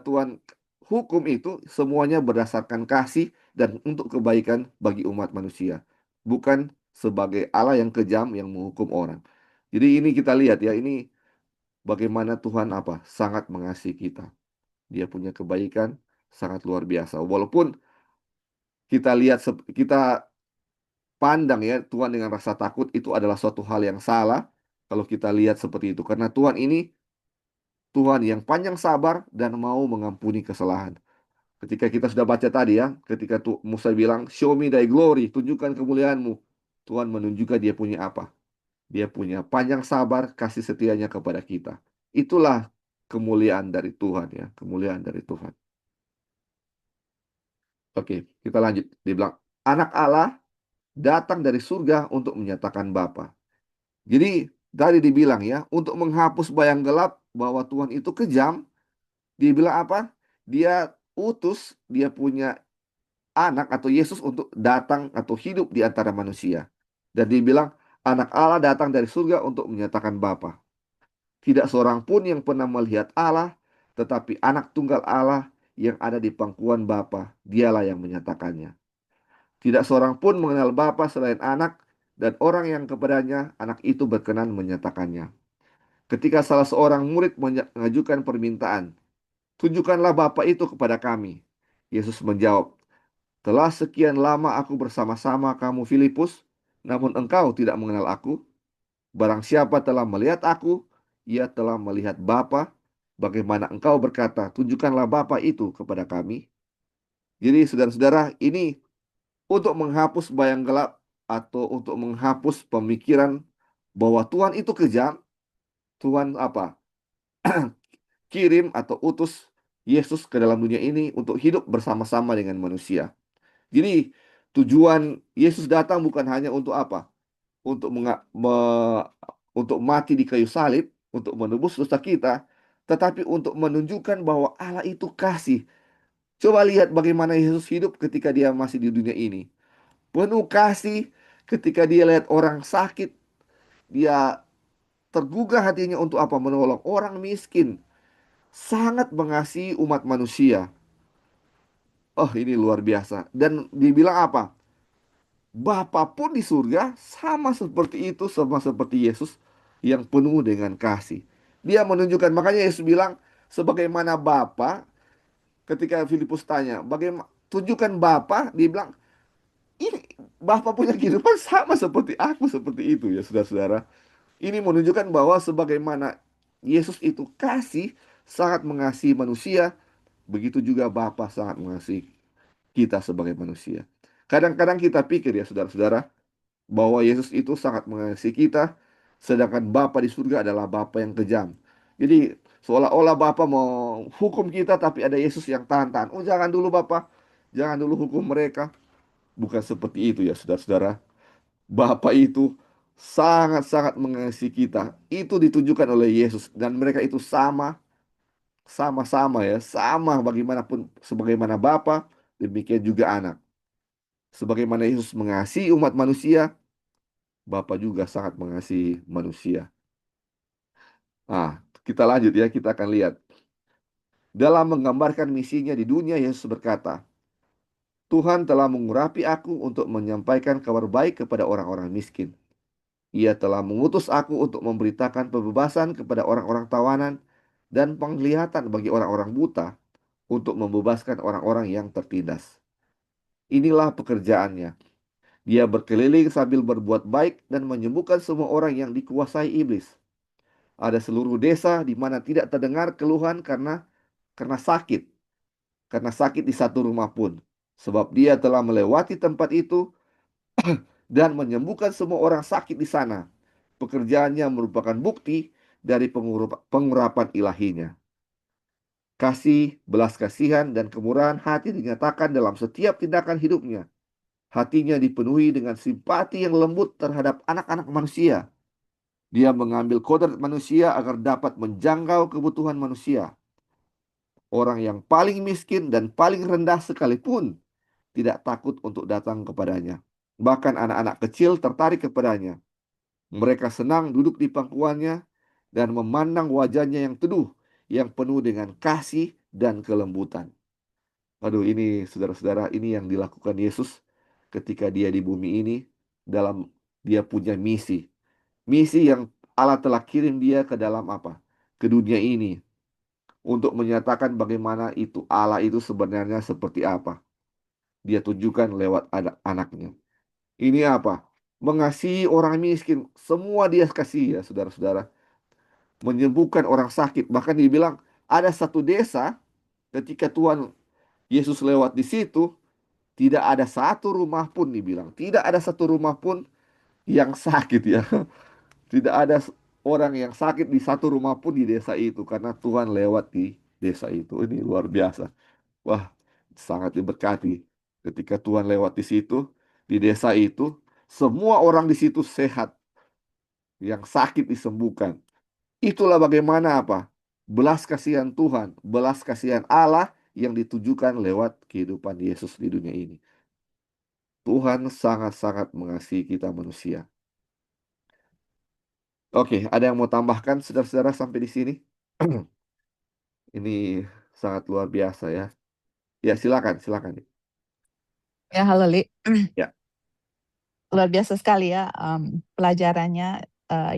Tuhan hukum itu semuanya berdasarkan kasih dan untuk kebaikan bagi umat manusia, bukan sebagai Allah yang kejam yang menghukum orang. Jadi ini kita lihat ya, ini bagaimana Tuhan apa sangat mengasihi kita. Dia punya kebaikan sangat luar biasa. Walaupun kita lihat, kita pandang ya Tuhan dengan rasa takut itu adalah suatu hal yang salah kalau kita lihat seperti itu. Karena Tuhan ini Tuhan yang panjang sabar dan mau mengampuni kesalahan. Ketika kita sudah baca tadi ya, ketika Musa bilang, "Show me thy glory," tunjukkan kemuliaanmu. Tuhan menunjukkan dia punya apa? Dia punya panjang sabar, kasih setianya kepada kita. Itulah kemuliaan dari Tuhan ya, kemuliaan dari Tuhan. Oke, kita lanjut. Dia bilang, anak Allah datang dari surga untuk menyatakan Bapa. Jadi tadi dibilang ya, untuk menghapus bayang gelap bahwa Tuhan itu kejam, dia bilang apa? Dia utus, dia punya anak atau Yesus untuk datang atau hidup di antara manusia. Dan dia bilang, anak Allah datang dari surga untuk menyatakan Bapa. Tidak seorang pun yang pernah melihat Allah, tetapi anak tunggal Allah yang ada di pangkuan Bapa, dialah yang menyatakannya. Tidak seorang pun mengenal Bapa selain anak, dan orang yang kepadanya anak itu berkenan menyatakannya. Ketika salah seorang murid mengajukan permintaan, tunjukkanlah Bapa itu kepada kami. Yesus menjawab, telah sekian lama aku bersama-sama kamu Filipus, namun engkau tidak mengenal aku. Barang siapa telah melihat aku, ia telah melihat Bapa. Bagaimana engkau berkata, tunjukkanlah Bapa itu kepada kami. Jadi saudara-saudara, ini untuk menghapus bayang gelap atau untuk menghapus pemikiran bahwa Tuhan itu kejam. Tuhan apa? Kirim atau utus Yesus ke dalam dunia ini untuk hidup bersama-sama dengan manusia. Jadi tujuan Yesus datang bukan hanya untuk apa? Untuk untuk mati di kayu salib, untuk menebus dosa kita, tetapi untuk menunjukkan bahwa Allah itu kasih. Coba lihat bagaimana Yesus hidup ketika dia masih di dunia ini. Penuh kasih, ketika dia lihat orang sakit, dia tergugah hatinya untuk apa? Menolong orang miskin. Sangat mengasihi umat manusia. Oh, ini luar biasa. Dan dibilang apa? Bapa pun di surga sama seperti itu, sama seperti Yesus yang penuh dengan kasih. Dia menunjukkan, makanya Yesus bilang, sebagaimana Bapa, ketika Filipus tanya, bagaimana tunjukkan Bapa, dia bilang, ini Bapa punya kehidupan sama seperti aku, seperti itu ya saudara-saudara. Ini menunjukkan bahwa sebagaimana Yesus itu kasih, sangat mengasihi manusia, begitu juga Bapa sangat mengasihi kita sebagai manusia. Kadang-kadang kita pikir ya saudara-saudara, bahwa Yesus itu sangat mengasihi kita, sedangkan Bapa di surga adalah Bapa yang kejam. Jadi seolah-olah Bapa mau hukum kita, tapi ada Yesus yang tahan-tahan. Oh jangan dulu Bapa, jangan dulu hukum mereka. Bukan seperti itu ya saudara-saudara. Bapa itu sangat-sangat mengasihi kita. Itu ditunjukkan oleh Yesus. Dan mereka itu sama, sama-sama ya. Sama bagaimanapun, sebagaimana Bapa, demikian juga anak. Sebagaimana Yesus mengasihi umat manusia, Bapa juga sangat mengasihi manusia. Ah, kita lanjut ya, kita akan lihat. Dalam menggambarkan misinya di dunia, Yesus berkata, Tuhan telah mengurapi aku untuk menyampaikan kabar baik kepada orang-orang miskin. Ia telah mengutus aku untuk memberitakan pembebasan kepada orang-orang tawanan dan penglihatan bagi orang-orang buta, untuk membebaskan orang-orang yang tertindas. Inilah pekerjaannya. Dia berkeliling sambil berbuat baik dan menyembuhkan semua orang yang dikuasai iblis. Ada seluruh desa di mana tidak terdengar keluhan karena sakit, di satu rumah pun. Sebab dia telah melewati tempat itu dan menyembuhkan semua orang sakit di sana. Pekerjaannya merupakan bukti dari pengurapan ilahinya. Kasih, belas kasihan, dan kemurahan hati dinyatakan dalam setiap tindakan hidupnya. Hatinya dipenuhi dengan simpati yang lembut terhadap anak-anak manusia. Dia mengambil kodrat manusia agar dapat menjangkau kebutuhan manusia. Orang yang paling miskin dan paling rendah sekalipun tidak takut untuk datang kepadanya. Bahkan anak-anak kecil tertarik kepadanya. Mereka senang duduk di pangkuannya dan memandang wajahnya yang teduh, yang penuh dengan kasih dan kelembutan. Aduh, ini saudara-saudara, ini yang dilakukan Yesus ketika dia di bumi ini dalam dia punya misi. Misi yang Allah telah kirim dia ke dalam apa? Ke dunia ini untuk menyatakan bagaimana itu Allah itu sebenarnya seperti apa. Dia tunjukkan lewat anak-anaknya. Ini apa? Mengasihi orang miskin. Semua dia kasih ya, saudara-saudara. Menyembuhkan orang sakit. Bahkan dibilang ada satu desa ketika Tuhan Yesus lewat di situ, tidak ada satu rumah pun dibilang. Tidak ada satu rumah pun yang sakit ya. Tidak ada orang yang sakit di satu rumah pun di desa itu. Karena Tuhan lewat di desa itu. Ini luar biasa. Wah, sangat diberkati. Ketika Tuhan lewat di situ, di desa itu, semua orang di situ sehat. Yang sakit disembuhkan. Itulah bagaimana apa? Belas kasihan Tuhan, belas kasihan Allah yang ditujukan lewat kehidupan Yesus di dunia ini. Tuhan sangat-sangat mengasihi kita manusia. Oke, ada yang mau tambahkan saudara-saudara sampai di sini? Ini sangat luar biasa ya. Ya, silakan, silakan. Ya, halo Li. Ya, Luar biasa sekali ya pelajarannya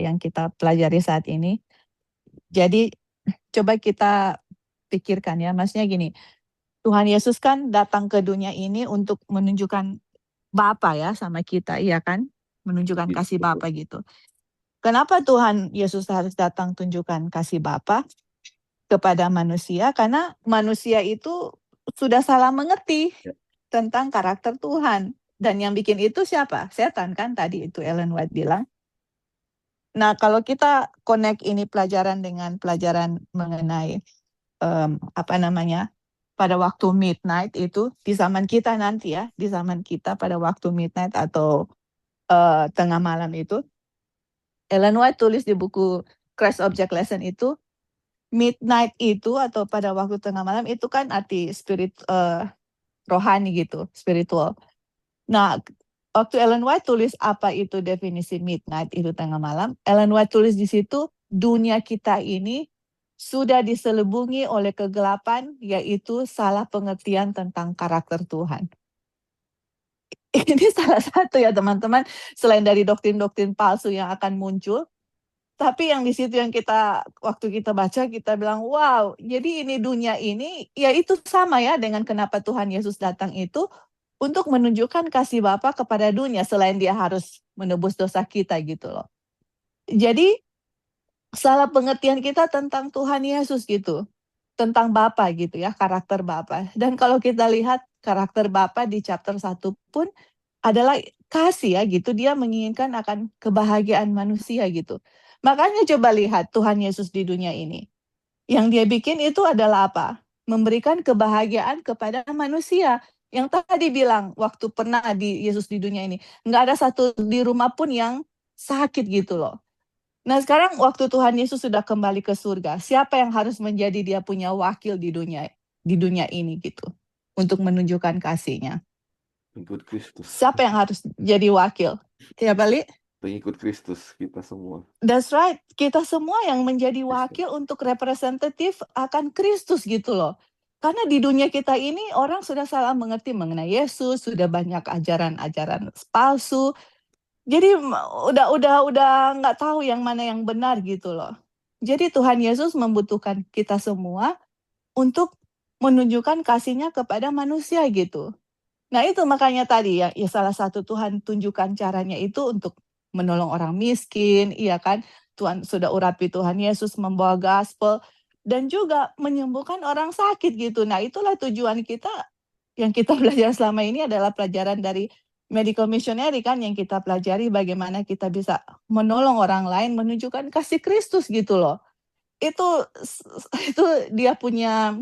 yang kita pelajari saat ini. Jadi coba kita pikirkan ya, maksudnya gini, Tuhan Yesus kan datang ke dunia ini untuk menunjukkan Bapa ya sama kita, iya kan? Menunjukkan iya, kasih betul. Bapa gitu. Kenapa Tuhan Yesus harus datang tunjukkan kasih Bapa kepada manusia? Karena manusia itu sudah salah mengerti Ya, tentang karakter Tuhan. Dan yang bikin itu siapa? Setan kan tadi itu Ellen White bilang. Nah, kalau kita connect ini pelajaran dengan pelajaran mengenai apa namanya? Pada waktu midnight itu di zaman kita nanti ya, di zaman kita pada waktu midnight atau tengah malam itu, Ellen White tulis di buku Christ Object Lesson itu, midnight itu atau pada waktu tengah malam itu kan arti rohani gitu, spiritual. Nah, waktu Ellen White tulis apa itu definisi midnight itu tengah malam, Ellen White tulis di situ dunia kita ini sudah diselubungi oleh kegelapan, yaitu salah pengertian tentang karakter Tuhan. Ini salah satu ya teman-teman, selain dari doktrin-doktrin palsu yang akan muncul, tapi yang di situ yang waktu kita baca, kita bilang, wow, jadi ini dunia ini, ya itu sama ya dengan kenapa Tuhan Yesus datang itu, untuk menunjukkan kasih Bapa kepada dunia, selain dia harus menebus dosa kita gitu loh. Jadi, salah pengertian kita tentang Tuhan Yesus gitu, tentang Bapa gitu ya, karakter Bapa. Dan kalau kita lihat karakter Bapa di chapter 1 pun adalah kasih ya gitu, dia menginginkan akan kebahagiaan manusia gitu. Makanya coba lihat Tuhan Yesus di dunia ini. Yang dia bikin itu adalah apa? Memberikan kebahagiaan kepada manusia. Yang tadi bilang waktu pernah di Yesus di dunia ini, nggak ada satu di rumah pun yang sakit gitu loh. Nah sekarang waktu Tuhan Yesus sudah kembali ke surga, siapa yang harus menjadi dia punya wakil di dunia ini gitu, untuk menunjukkan kasihnya? Pengikut Kristus. Siapa yang harus jadi wakil? Ya, Bali? Pengikut Kristus kita semua. That's right. Kita semua yang menjadi Kristen. wakil untuk representatif akan Kristus gitu loh. Karena di dunia kita ini orang sudah salah mengerti mengenai Yesus, sudah banyak ajaran-ajaran palsu. Jadi udah nggak tahu yang mana yang benar gitu loh. Jadi Tuhan Yesus membutuhkan kita semua untuk menunjukkan kasih-Nya kepada manusia gitu. Nah itu makanya tadi ya salah satu Tuhan tunjukkan caranya itu untuk menolong orang miskin, iya kan? Tuhan sudah urapi Tuhan Yesus membawa gospel dan juga menyembuhkan orang sakit gitu. Nah itulah tujuan kita yang kita belajar selama ini adalah pelajaran dari medical missionary kan, yang kita pelajari bagaimana kita bisa menolong orang lain menunjukkan kasih Kristus gitu loh. Itu dia punya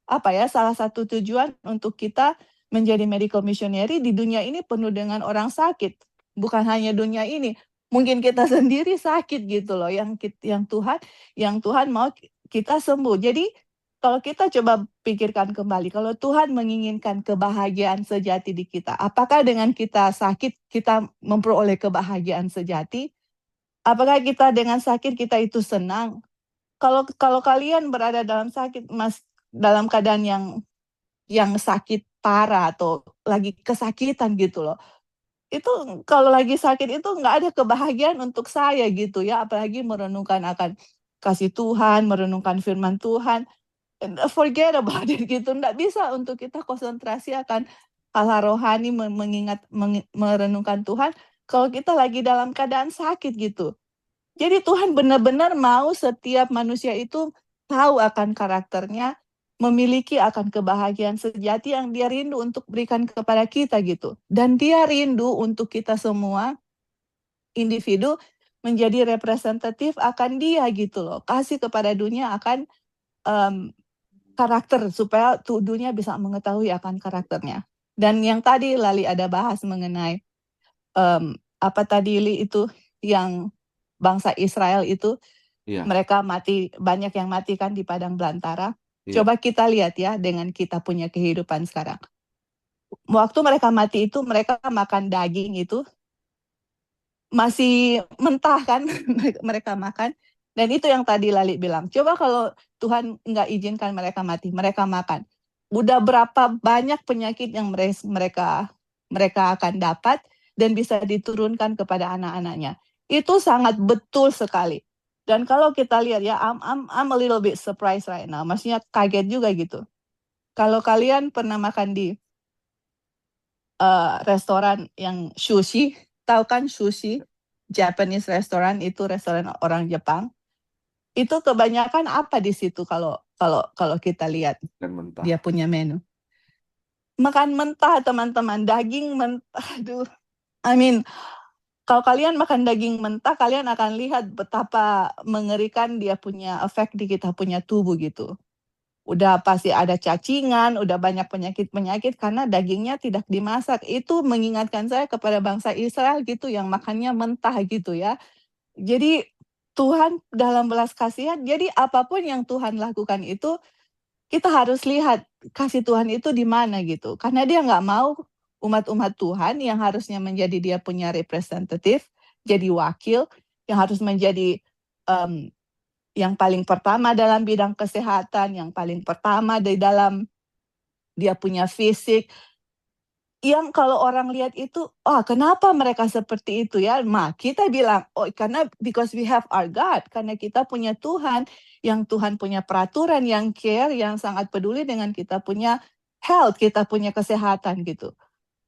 apa ya, salah satu tujuan untuk kita menjadi medical missionary di dunia ini penuh dengan orang sakit. Bukan hanya dunia ini, mungkin kita sendiri sakit gitu loh, yang Tuhan mau kita sembuh. Jadi kalau kita coba pikirkan kembali, kalau Tuhan menginginkan kebahagiaan sejati di kita, apakah dengan kita sakit kita memperoleh kebahagiaan sejati? Apakah kita dengan sakit kita itu senang? Kalau kalian berada dalam sakit, dalam keadaan yang sakit parah atau lagi kesakitan gitu loh. Itu kalau lagi sakit itu nggak ada kebahagiaan untuk saya gitu ya, apalagi merenungkan akan kasih Tuhan, merenungkan firman Tuhan. Forget about it gitu, nggak bisa untuk kita konsentrasi akan hal-hal rohani, merenungkan Tuhan kalau kita lagi dalam keadaan sakit gitu. Jadi Tuhan benar-benar mau setiap manusia itu tahu akan karakternya, memiliki akan kebahagiaan sejati yang dia rindu untuk berikan kepada kita gitu. Dan dia rindu untuk kita semua individu menjadi representatif akan dia gitu loh. Kasih kepada dunia akan karakter supaya dunia bisa mengetahui akan karakternya. Dan yang tadi Lali ada bahas mengenai apa tadi Li itu yang bangsa Israel itu mereka mati, banyak yang mati kan di padang belantara. Coba kita lihat ya dengan kita punya kehidupan sekarang. Waktu mereka mati itu mereka makan daging itu masih mentah kan mereka makan. Dan itu yang tadi Lali bilang. Coba kalau Tuhan nggak izinkan mereka mati, mereka makan. Udah berapa banyak penyakit yang mereka akan dapat dan bisa diturunkan kepada anak-anaknya. Itu sangat betul sekali. Dan kalau kita lihat ya, I'm a little bit surprised right now. Maksudnya kaget juga gitu. Kalau kalian pernah makan di restoran yang sushi, tahu kan sushi, Japanese restaurant itu restoran orang Jepang. Itu kebanyakan apa di situ kalau kita lihat dia punya menu. Makan mentah teman-teman, daging mentah. Aduh, kalau kalian makan daging mentah, kalian akan lihat betapa mengerikan dia punya efek di kita punya tubuh gitu. Udah pasti ada cacingan, udah banyak penyakit-penyakit karena dagingnya tidak dimasak. Itu mengingatkan saya kepada bangsa Israel gitu yang makannya mentah gitu ya. Jadi Tuhan dalam belas kasihan, jadi apapun yang Tuhan lakukan itu kita harus lihat kasih Tuhan itu di mana gitu. Karena dia nggak mau umat-umat Tuhan yang harusnya menjadi dia punya representatif, jadi wakil, yang harus menjadi yang paling pertama dalam bidang kesehatan, yang paling pertama di dalam dia punya fisik. Yang kalau orang lihat itu, kenapa mereka seperti itu ya? Kita bilang, karena because we have our God, karena kita punya Tuhan, yang Tuhan punya peraturan, yang care, yang sangat peduli dengan kita punya health, kita punya kesehatan gitu.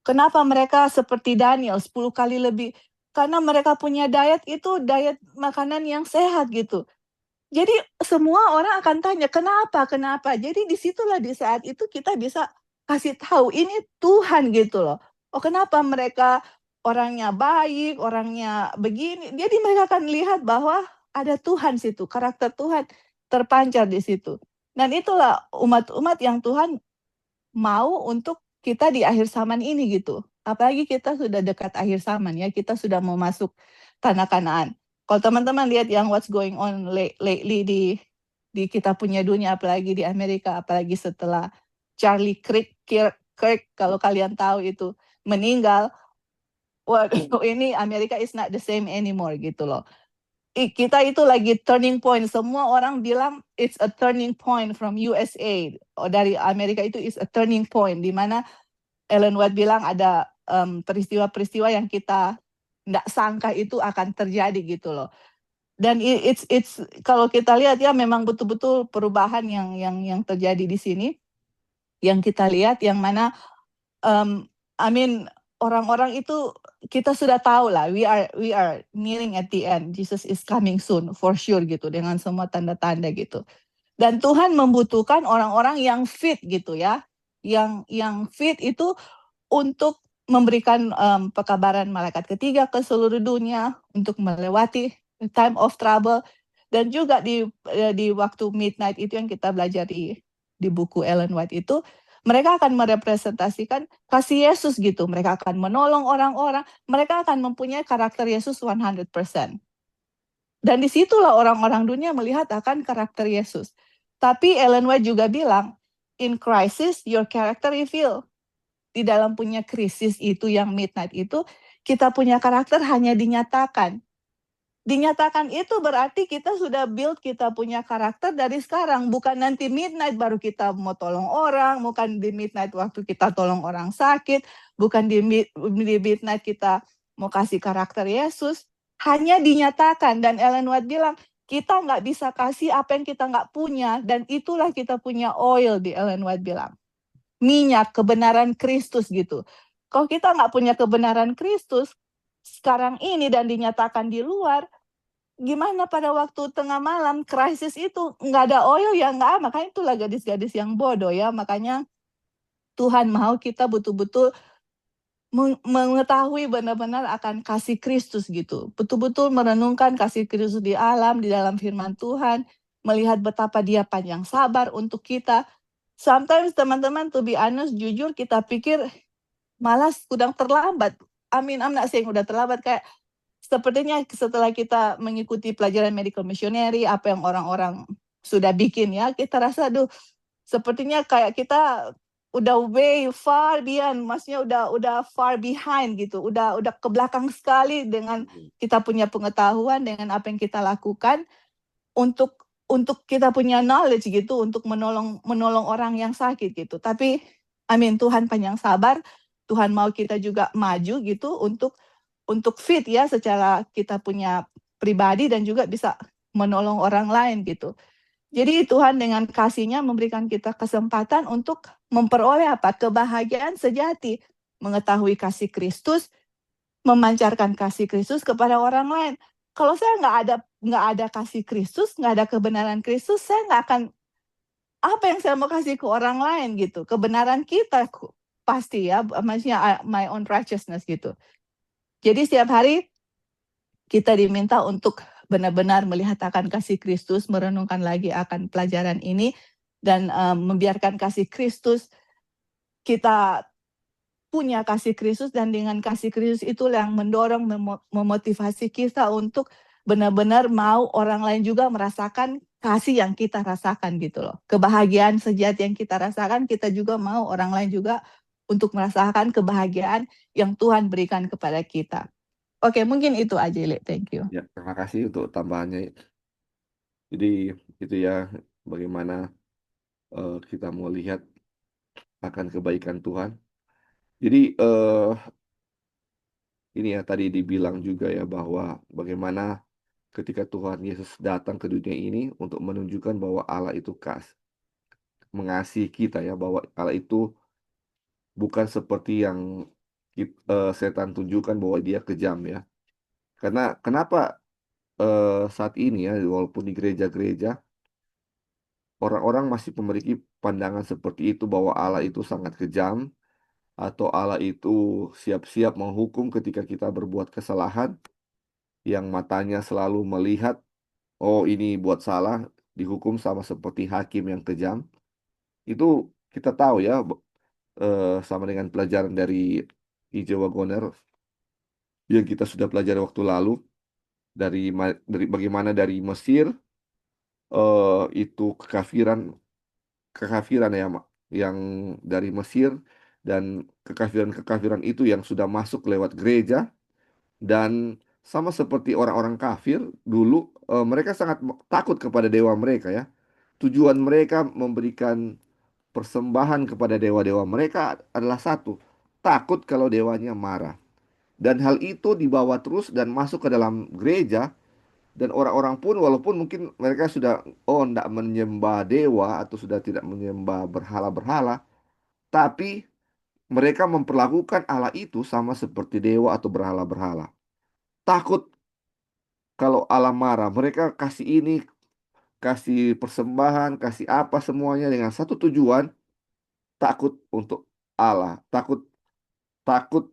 Kenapa mereka seperti Daniel 10 kali lebih? Karena mereka punya diet itu diet makanan yang sehat gitu. Jadi semua orang akan tanya, kenapa? Jadi disitulah di saat itu kita bisa kasih tahu, ini Tuhan gitu loh. Kenapa mereka orangnya baik, orangnya begini. Jadi mereka akan lihat bahwa ada Tuhan situ, karakter Tuhan terpancar di situ. Dan itulah umat-umat yang Tuhan mau untuk kita di akhir zaman ini gitu. Apalagi kita sudah dekat akhir zaman ya, kita sudah mau masuk tanah Kanaan. Kalau teman-teman lihat yang what's going on lately di kita punya dunia, apalagi di Amerika, apalagi setelah Charlie Kirk kalau kalian tahu itu, meninggal, waduh, ini Amerika is not the same anymore gitu loh. Kita itu lagi turning point. Semua orang bilang it's a turning point from USA. Dari Amerika itu is a turning point. Di mana Ellen White bilang ada peristiwa-peristiwa yang kita nggak sangka itu akan terjadi gitu loh. Dan it's kalau kita lihat ya memang betul-betul perubahan yang terjadi di sini. Yang kita lihat yang mana I mean orang-orang itu kita sudah tahu lah, we are nearing at the end. Jesus is coming soon for sure gitu, dengan semua tanda-tanda gitu. Dan Tuhan membutuhkan orang-orang yang fit gitu ya, yang fit itu untuk memberikan pekabaran malaikat ketiga ke seluruh dunia, untuk melewati time of trouble. Dan juga di waktu midnight itu yang kita belajar di buku Ellen White itu, mereka akan merepresentasikan kasih Yesus gitu. Mereka akan menolong orang-orang, mereka akan mempunyai karakter Yesus 100%. Dan disitulah orang-orang dunia melihat akan karakter Yesus. Tapi Ellen White juga bilang, in crisis your character reveal. Di dalam punya krisis itu yang midnight itu, kita punya karakter hanya dinyatakan. Dinyatakan itu berarti kita sudah build kita punya karakter dari sekarang. Bukan nanti midnight baru kita mau tolong orang, bukan di midnight waktu kita tolong orang sakit, bukan di midnight kita mau kasih karakter Yesus. Hanya dinyatakan, dan Ellen White bilang, kita nggak bisa kasih apa yang kita nggak punya, dan itulah kita punya oil, di Ellen White bilang. Minyak, kebenaran Kristus gitu. Kalau kita nggak punya kebenaran Kristus, sekarang ini dan dinyatakan di luar, gimana pada waktu tengah malam krisis itu nggak ada oil ya nggak, makanya itulah gadis-gadis yang bodoh ya. Makanya Tuhan mau kita betul-betul mengetahui benar-benar akan kasih Kristus gitu, betul-betul merenungkan kasih Kristus di alam, di dalam firman Tuhan, melihat betapa Dia panjang sabar untuk kita. Sometimes teman-teman, to be honest, jujur kita pikir malas sudah terlambat. I'm not saying udah terlambat, kayak sepertinya setelah kita mengikuti pelajaran medical missionary, apa yang orang-orang sudah bikin ya, kita rasa aduh, sepertinya kayak kita udah way far beyond, maksudnya udah far behind gitu, udah ke belakang sekali dengan kita punya pengetahuan, dengan apa yang kita lakukan untuk kita punya knowledge gitu, untuk menolong orang yang sakit gitu. Tapi Tuhan panjang sabar, Tuhan mau kita juga maju gitu untuk fit ya secara kita punya pribadi dan juga bisa menolong orang lain gitu. Jadi Tuhan dengan kasih-Nya memberikan kita kesempatan untuk memperoleh apa? Kebahagiaan sejati, mengetahui kasih Kristus, memancarkan kasih Kristus kepada orang lain. Kalau saya nggak ada kasih Kristus, nggak ada kebenaran Kristus, saya nggak akan, apa yang saya mau kasih ke orang lain gitu. Kebenaran kita pasti ya, maksudnya my own righteousness gitu. Jadi setiap hari kita diminta untuk benar-benar melihat akan kasih Kristus, merenungkan lagi akan pelajaran ini, dan membiarkan kasih Kristus, kita punya kasih Kristus, dan dengan kasih Kristus itu yang mendorong, memotivasi kita untuk benar-benar mau orang lain juga merasakan kasih yang kita rasakan gitu loh. Kebahagiaan sejati yang kita rasakan, kita juga mau orang lain juga untuk merasakan kebahagiaan yang Tuhan berikan kepada kita. Oke, mungkin itu aja, Le. Thank you. Ya, terima kasih untuk tambahannya. Jadi itu ya bagaimana kita mau lihat akan kebaikan Tuhan. Jadi ini ya tadi dibilang juga ya bahwa bagaimana ketika Tuhan Yesus datang ke dunia ini untuk menunjukkan bahwa Allah itu mengasihi kita ya, bahwa Allah itu bukan seperti yang setan tunjukkan bahwa dia kejam ya. Karena kenapa saat ini ya walaupun di gereja-gereja orang-orang masih memiliki pandangan seperti itu bahwa Allah itu sangat kejam atau Allah itu siap-siap menghukum ketika kita berbuat kesalahan, yang matanya selalu melihat, oh ini buat salah, dihukum sama seperti hakim yang kejam. Itu kita tahu ya, sama dengan pelajaran dari I.J. Wagoner yang kita sudah pelajari waktu lalu, dari bagaimana dari Mesir itu kekafiran ya, yang dari Mesir Dan kekafiran-kekafiran itu yang sudah masuk lewat gereja, dan sama seperti orang-orang kafir dulu, mereka sangat takut kepada dewa mereka ya. Tujuan mereka memberikan persembahan kepada dewa-dewa mereka adalah satu, takut kalau dewanya marah. Dan hal itu dibawa terus dan masuk ke dalam gereja, dan orang-orang pun walaupun mungkin mereka sudah tidak menyembah dewa atau sudah tidak menyembah berhala-berhala, tapi mereka memperlakukan Allah itu sama seperti dewa atau berhala-berhala. Takut kalau Allah marah, mereka kasih ini, kasih persembahan, kasih apa semuanya dengan satu tujuan, takut untuk Allah, takut takut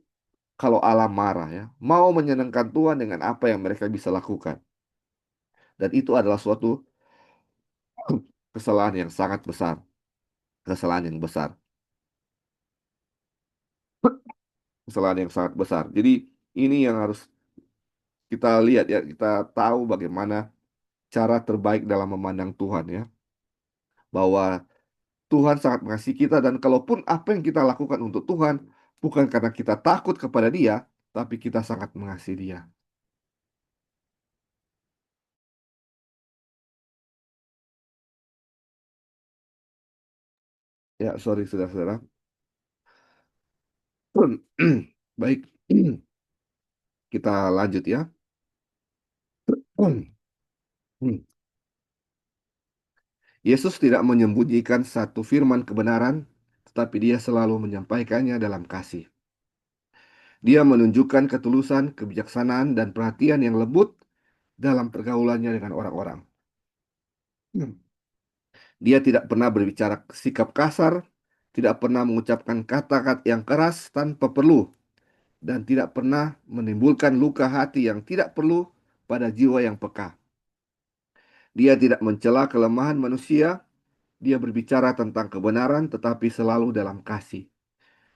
kalau Allah marah ya, mau menyenangkan Tuhan dengan apa yang mereka bisa lakukan. Dan itu adalah suatu kesalahan yang sangat besar, kesalahan yang besar, kesalahan yang sangat besar. Jadi ini yang harus kita lihat ya, kita tahu bagaimana cara terbaik dalam memandang Tuhan ya, bahwa Tuhan sangat mengasihi kita, dan kalaupun apa yang kita lakukan untuk Tuhan bukan karena kita takut kepada Dia, tapi kita sangat mengasihi Dia. Ya, sorry saudara-saudara. Baik, kita lanjut ya. Yesus tidak menyembunyikan satu firman kebenaran, tetapi Dia selalu menyampaikannya dalam kasih. Dia menunjukkan ketulusan, kebijaksanaan, dan perhatian yang lembut dalam pergaulannya dengan orang-orang. Dia tidak pernah berbicara sikap kasar, tidak pernah mengucapkan kata-kata yang keras tanpa perlu, dan tidak pernah menimbulkan luka hati yang tidak perlu pada jiwa yang peka. Dia tidak mencela kelemahan manusia, dia berbicara tentang kebenaran tetapi selalu dalam kasih.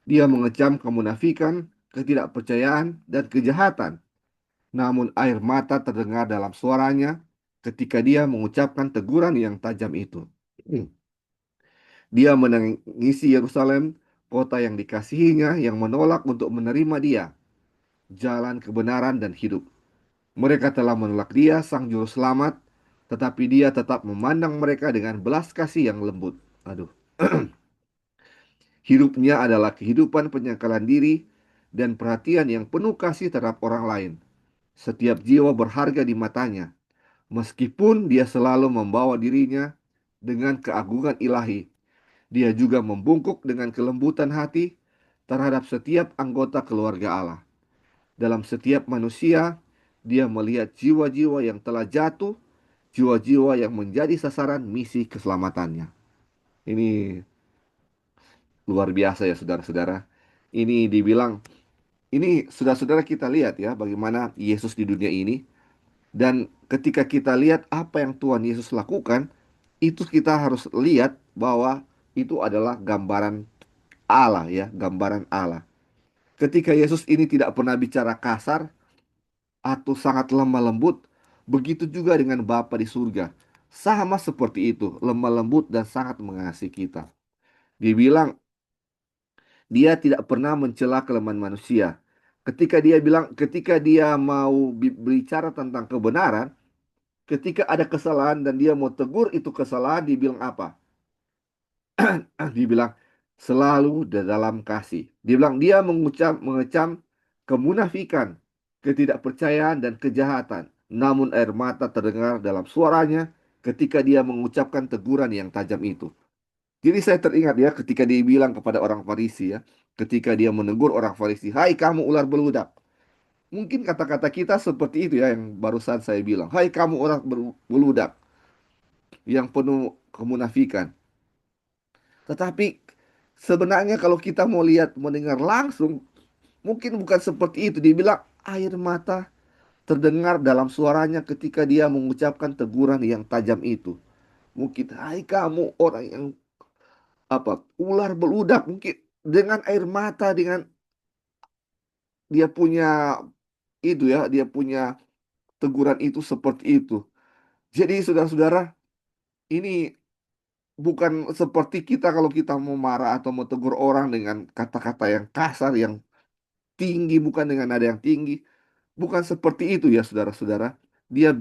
Dia mengecam kemunafikan, ketidakpercayaan, dan kejahatan. Namun air mata terdengar dalam suaranya ketika dia mengucapkan teguran yang tajam itu. Dia menangisi Yerusalem, kota yang dikasihinya, yang menolak untuk menerima dia, jalan kebenaran dan hidup. Mereka telah menolak dia, Sang Juru Selamat, tetapi dia tetap memandang mereka dengan belas kasih yang lembut. Aduh. Hidupnya adalah kehidupan penyangkalan diri dan perhatian yang penuh kasih terhadap orang lain. Setiap jiwa berharga di matanya, meskipun dia selalu membawa dirinya dengan keagungan ilahi. Dia juga membungkuk dengan kelembutan hati terhadap setiap anggota keluarga Allah. Dalam setiap manusia, dia melihat jiwa-jiwa yang telah jatuh, jiwa-jiwa yang menjadi sasaran misi keselamatannya. Ini luar biasa ya saudara-saudara. Ini dibilang, ini saudara-saudara kita lihat ya bagaimana Yesus di dunia ini. Dan ketika kita lihat apa yang Tuhan Yesus lakukan, itu kita harus lihat bahwa itu adalah gambaran Allah ya, gambaran Allah. Ketika Yesus ini tidak pernah bicara kasar atau sangat lemah lembut, begitu juga dengan Bapa di surga. Sama seperti itu, lemah lembut dan sangat mengasihi kita. Dibilang dia tidak pernah mencela kelemahan manusia. Ketika dia mau bicara tentang kebenaran, ketika ada kesalahan dan dia mau tegur itu kesalahan, dibilang apa? Dibilang selalu dalam kasih. Dibilang dia mengecam kemunafikan, ketidakpercayaan dan kejahatan. Namun air mata terdengar dalam suaranya ketika dia mengucapkan teguran yang tajam itu. Jadi saya teringat ya ketika dia bilang kepada orang Farisi ya, ketika dia menegur orang Farisi, "Hai kamu ular beludak." Mungkin kata-kata kita seperti itu ya yang barusan saya bilang. "Hai kamu ular beludak yang penuh kemunafikan." Tetapi sebenarnya kalau kita mau lihat, mendengar langsung, mungkin bukan seperti itu. Dia bilang air mata terdengar dalam suaranya ketika dia mengucapkan teguran yang tajam itu. Mungkin, hai kamu orang yang ular beludak. Mungkin dengan air mata, dengan dia punya itu ya, dia punya teguran itu seperti itu. Jadi saudara-saudara, ini bukan seperti kita kalau kita mau marah atau mau tegur orang dengan kata-kata yang kasar, yang tinggi, bukan dengan nada yang tinggi. Bukan seperti itu ya saudara-saudara. Dia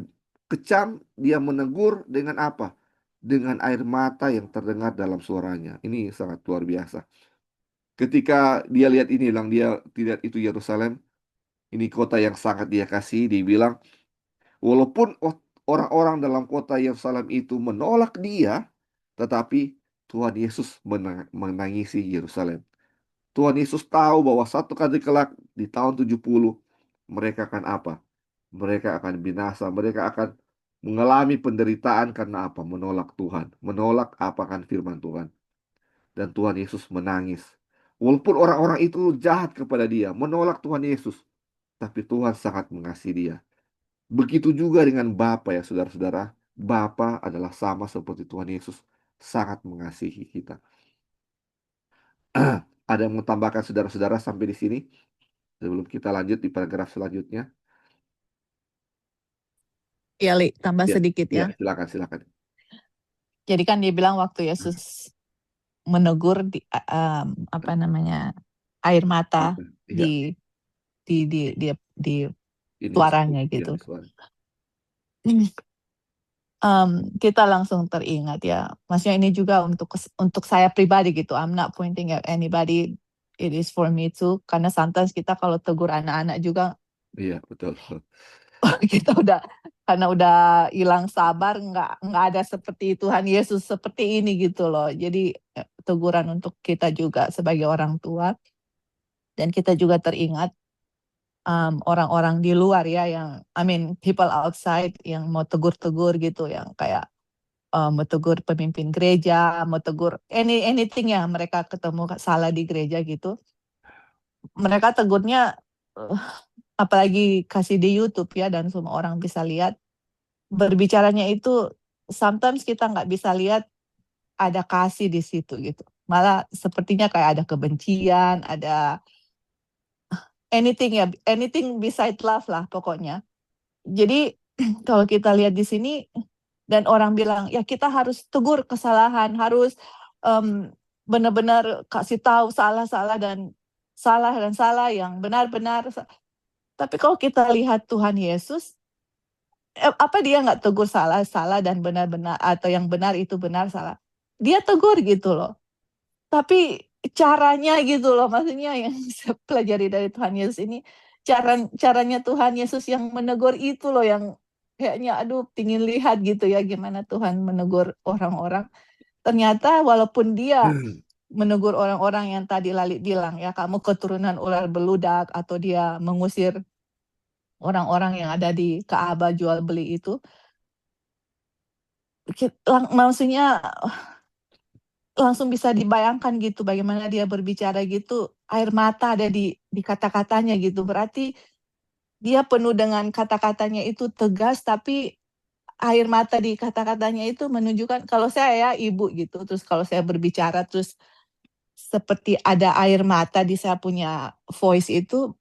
kecam, dia menegur dengan apa? Dengan air mata yang terdengar dalam suaranya. Ini sangat luar biasa. Ketika dia lihat ini, bilang dia tidak itu Yerusalem, ini kota yang sangat dia kasih, dia bilang, walaupun orang-orang dalam kota Yerusalem itu menolak dia, tetapi Tuhan Yesus menangisi Yerusalem. Tuhan Yesus tahu bahwa satu kali kelak di tahun 70 mereka akan apa? Mereka akan binasa, mereka akan mengalami penderitaan karena apa? Menolak Tuhan, menolak apa kan firman Tuhan. Dan Tuhan Yesus menangis. Walaupun orang-orang itu jahat kepada dia, menolak Tuhan Yesus, tapi Tuhan sangat mengasihi dia. Begitu juga dengan Bapa ya saudara-saudara. Bapa adalah sama seperti Tuhan Yesus, sangat mengasihi kita. Ada yang mau tambahkan saudara-saudara sampai di sini? Sebelum kita lanjut di paragraf selanjutnya. Ya, Li, tambah Ya, sedikit ya, ya. silakan, silakan. Jadi kan dia bilang waktu Yesus menegur di apa namanya, air mata Iya, di di ini suaranya ya gitu. di suara. Kita langsung teringat ya. Maksudnya ini juga untuk saya pribadi gitu. I'm not pointing at anybody. It is for me too. Karena sometimes kita kalau tegur anak-anak juga Iya, betul. kita udah karena udah hilang sabar, nggak ada seperti Tuhan Yesus seperti ini gitu loh. Jadi teguran untuk kita juga sebagai orang tua, dan kita juga teringat orang-orang di luar ya, yang I mean people outside yang mau tegur-tegur gitu, yang kayak mau tegur pemimpin gereja, mau tegur anything ya, mereka ketemu salah di gereja gitu. Mereka tegurnya apalagi kasih di YouTube ya, dan semua orang bisa lihat. Berbicaranya itu sometimes kita nggak bisa lihat ada kasih di situ gitu. Malah sepertinya kayak ada kebencian, ada anything ya, anything beside love lah pokoknya. Jadi kalau kita lihat di sini dan orang bilang ya kita harus tegur kesalahan, harus um, benar-benar kasih tahu salah yang benar-benar. Tapi kalau kita lihat Tuhan Yesus, apa dia nggak tegur salah dan benar-benar, atau yang benar itu benar, salah dia tegur gitu loh. Tapi caranya gitu loh, maksudnya yang saya pelajari dari Tuhan Yesus ini, caranya Tuhan Yesus yang menegur itu loh, yang kayaknya aduh pingin lihat gitu ya gimana Tuhan menegur orang-orang. Ternyata walaupun dia menegur orang-orang yang tadi Lali bilang ya, kamu keturunan ular beludak, atau dia mengusir orang-orang yang ada di Ka'bah jual beli itu, maksudnya langsung bisa dibayangkan gitu bagaimana dia berbicara gitu, air mata ada di kata-katanya gitu. Berarti dia penuh dengan kata-katanya itu tegas, tapi air mata di kata-katanya itu menunjukkan, kalau saya ya ibu gitu, terus kalau saya berbicara terus seperti ada air mata di saya punya voice itu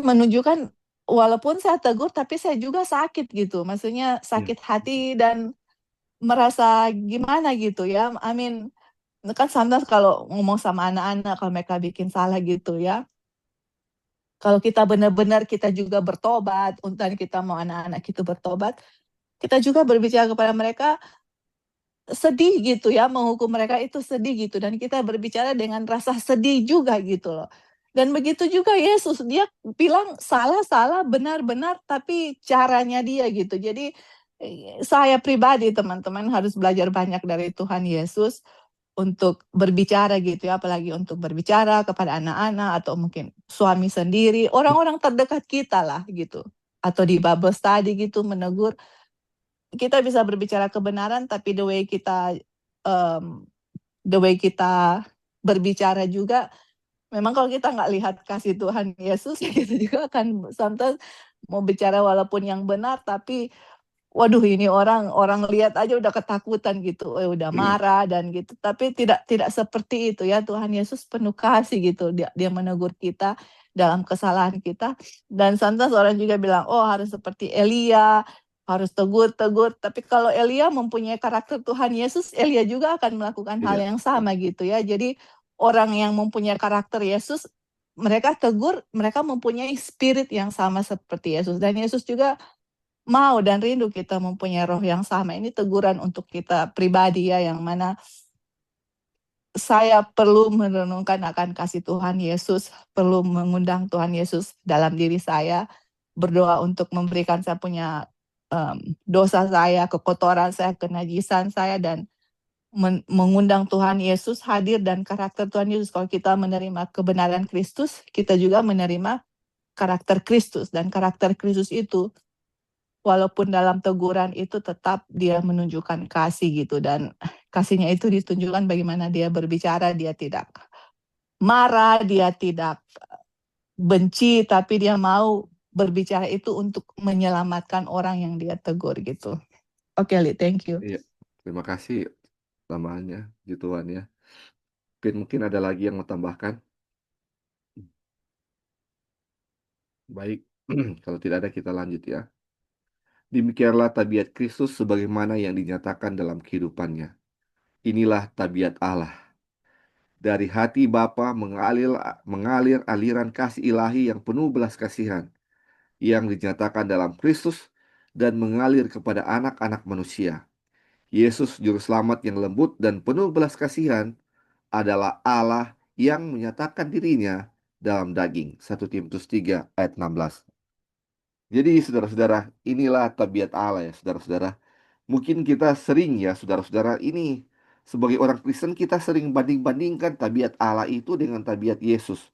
menunjukkan walaupun saya tegur tapi saya juga sakit gitu. Maksudnya Ya, sakit hati dan merasa gimana gitu ya. I mean, kan sometimes kalau ngomong sama anak-anak, kalau mereka bikin salah gitu ya, kalau kita benar-benar kita juga bertobat, dan kita mau anak-anak kita bertobat, kita juga berbicara kepada mereka sedih gitu ya, menghukum mereka itu sedih gitu, dan kita berbicara dengan rasa sedih juga gitu loh. Dan begitu juga Yesus, dia bilang salah-salah, benar-benar, tapi caranya dia gitu. Jadi saya pribadi teman-teman harus belajar banyak dari Tuhan Yesus untuk berbicara gitu ya, apalagi untuk berbicara kepada anak-anak atau mungkin suami sendiri, orang-orang terdekat kita lah gitu. Atau di Bible study gitu menegur, kita bisa berbicara kebenaran, tapi um, the way kita berbicara juga, memang kalau kita nggak lihat kasih Tuhan Yesus, ya kita juga akan sometimes mau bicara walaupun yang benar, tapi waduh ini orang lihat aja udah ketakutan gitu, udah marah dan gitu. Tapi tidak seperti itu ya, Tuhan Yesus penuh kasih gitu. Dia menegur kita dalam kesalahan kita. Dan sometimes orang juga bilang, oh harus seperti Elia. harus tegur. Tapi kalau Elia mempunyai karakter Tuhan Yesus, Elia juga akan melakukan hal Iya. yang sama gitu ya. Jadi orang yang mempunyai karakter Yesus, mereka tegur, mereka mempunyai spirit yang sama seperti Yesus. Dan Yesus juga mau dan rindu kita mempunyai roh yang sama. Ini teguran untuk kita pribadi ya, yang mana saya perlu merenungkan akan kasih Tuhan Yesus, perlu mengundang Tuhan Yesus dalam diri saya, berdoa untuk memberikan saya punya dosa saya, kekotoran saya, kenajisan saya, dan mengundang Tuhan Yesus hadir dan karakter Tuhan Yesus. Kalau kita menerima kebenaran Kristus, kita juga menerima karakter Kristus, dan karakter Kristus itu walaupun dalam teguran itu tetap dia menunjukkan kasih gitu, dan kasihnya itu ditunjukkan bagaimana dia berbicara, dia tidak marah, dia tidak benci, tapi dia mau berbicara itu untuk menyelamatkan orang yang dia tegur gitu. Oke, Li, thank you. Iya. Terima kasih tambahannya, puji Tuhan ya. Mungkin ada lagi yang mau tambahkan? Baik, kalau tidak ada kita lanjut ya. Demikianlah tabiat Kristus sebagaimana yang dinyatakan dalam kehidupannya. Inilah tabiat Allah. Dari hati Bapa mengalir aliran kasih ilahi yang penuh belas kasihan, yang dinyatakan dalam Kristus dan mengalir kepada anak-anak manusia. Yesus Juru Selamat yang lembut dan penuh belas kasihan adalah Allah yang menyatakan dirinya dalam daging. 1 Timotius 3 ayat 16. Jadi saudara-saudara, inilah tabiat Allah ya saudara-saudara. Mungkin kita sering ya saudara-saudara ini sebagai orang Kristen kita sering banding-bandingkan tabiat Allah itu dengan tabiat Yesus.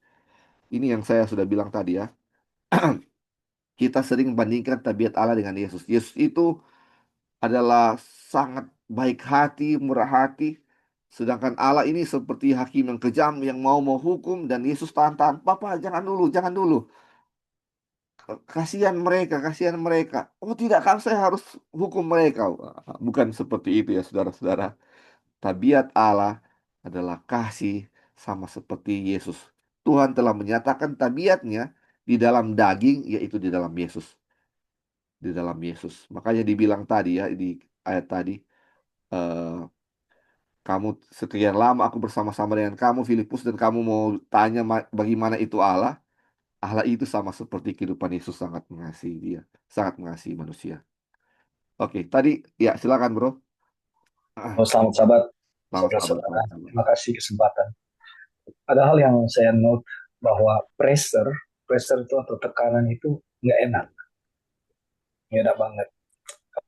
Ini yang saya sudah bilang tadi ya. Kita sering bandingkan tabiat Allah dengan Yesus. Yesus itu adalah sangat baik hati, murah hati. Sedangkan Allah ini seperti hakim yang kejam yang mau hukum, dan Yesus tahan-tahan. Papa, jangan dulu, jangan dulu. Kasihan mereka, kasihan mereka. Oh tidak, kan saya harus hukum mereka. Bukan seperti itu ya saudara-saudara. Tabiat Allah adalah kasih sama seperti Yesus. Tuhan telah menyatakan tabiatnya di dalam daging, yaitu di dalam Yesus. Di dalam Yesus. Makanya dibilang tadi ya, di ayat tadi, eh, kamu sekian lama aku bersama-sama dengan kamu, Filipus, dan kamu mau tanya bagaimana itu Allah. Allah itu sama seperti kehidupan Yesus, sangat mengasihi dia, sangat mengasihi manusia. Oke, tadi ya silakan bro. Oh, selamat sahabat, Selamat sahabat, saudara-saudara. selamat sahabat. Terima kasih kesempatan. Ada hal yang saya note bahwa pressure itu atau tekanan itu nggak enak banget.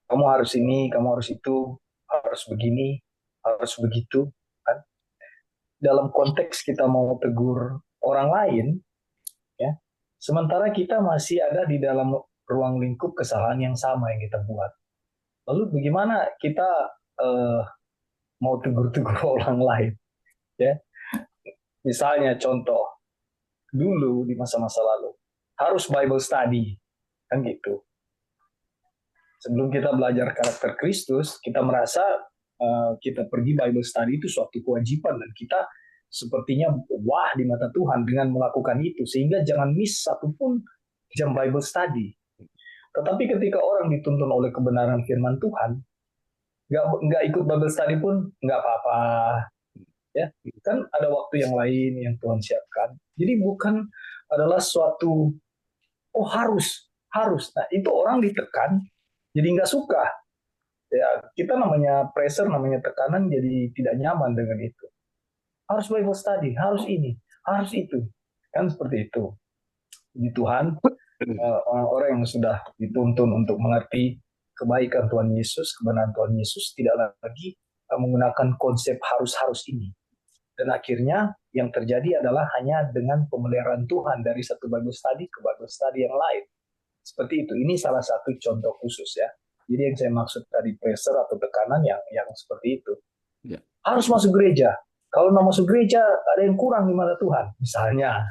Kamu harus ini, kamu harus itu, harus begini, harus begitu. Kan? Dalam konteks kita mau tegur orang lain, ya, sementara kita masih ada di dalam ruang lingkup kesalahan yang sama yang kita buat. Lalu bagaimana kita mau tegur-tegur orang lain? Ya, misalnya contoh dulu di masa-masa lalu harus Bible study kan gitu. Sebelum kita belajar karakter Kristus, kita merasa kita pergi Bible study itu suatu kewajiban, dan kita sepertinya wah di mata Tuhan dengan melakukan itu, sehingga jangan miss satupun jam Bible study. Tetapi ketika orang dituntun oleh kebenaran firman Tuhan, nggak ikut Bible study pun nggak apa-apa, ya kan ada waktu yang lain yang Tuhan siapkan. Jadi bukan adalah suatu oh harus. Nah itu orang ditekan jadi nggak suka. Ya kita namanya pressure, namanya tekanan, jadi tidak nyaman dengan itu. Harus Bible study, harus ini, harus itu, kan seperti itu. Di Tuhan orang-orang yang sudah dituntun untuk mengerti kebaikan Tuhan Yesus, kebenaran Tuhan Yesus, tidak lagi menggunakan konsep harus ini. Dan akhirnya yang terjadi adalah hanya dengan pemeliharaan Tuhan dari satu Bible study ke Bible study yang lain. Seperti itu. Ini salah satu contoh khusus ya. Jadi yang saya maksud tadi pressure atau tekanan yang seperti itu. Ya. Harus masuk gereja. Kalau nggak masuk gereja ada yang kurang di mata Tuhan. Misalnya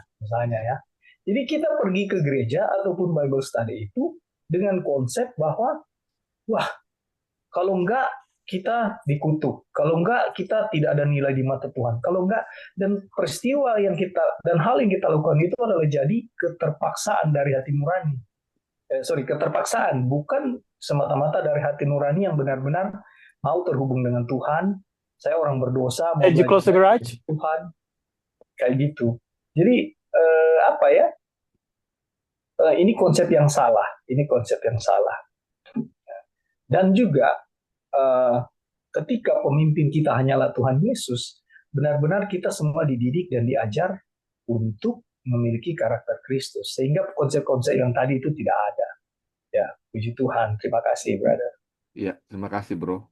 ya. Jadi kita pergi ke gereja ataupun Bible study itu dengan konsep bahwa wah kalau enggak kita dikutuk, kalau enggak kita tidak ada nilai di mata Tuhan, kalau enggak, dan hal yang kita lakukan itu adalah jadi keterpaksaan dari hati nurani. keterpaksaan, bukan semata-mata dari hati nurani yang benar-benar mau terhubung dengan Tuhan. Saya orang berdosa, mau Did you close the belajar garage? dari Tuhan, kayak gitu. Jadi apa ya? Ini konsep yang salah. Ini konsep yang salah. Dan juga eh, ketika pemimpin kita hanyalah Tuhan Yesus, benar-benar kita semua dididik dan diajar untuk memiliki karakter Kristus. Sehingga konsep-konsep yang tadi itu tidak ada. Ya, puji Tuhan. Terima kasih, brother. Ya, terima kasih bro.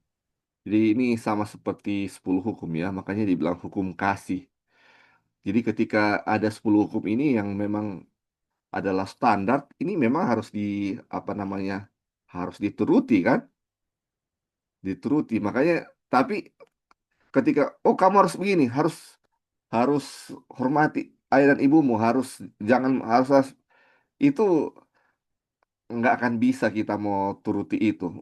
Jadi ini sama seperti 10 hukum ya, makanya dibilang hukum kasih. Jadi ketika ada 10 hukum ini yang memang adalah standar, ini memang harus apa namanya, harus dituruti kan? Dituruti. Makanya, tapi ketika, oh kamu harus begini, harus harus hormati ayah dan ibumu, jangan harus itu nggak akan bisa kita mau turuti itu.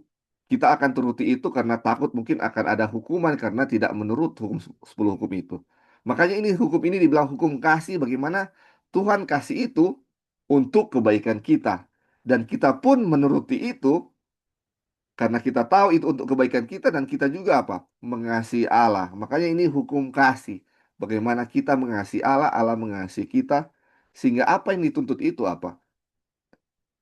Kita akan turuti itu karena takut mungkin akan ada hukuman karena tidak menurut 10 hukum itu. Makanya hukum ini dibilang hukum kasih bagaimana Tuhan kasih itu untuk kebaikan kita. Dan kita pun menuruti itu karena kita tahu itu untuk kebaikan kita dan kita juga apa? Mengasihi Allah. Makanya ini hukum kasih. Bagaimana kita mengasihi Allah, Allah mengasihi kita. Sehingga apa yang dituntut itu apa?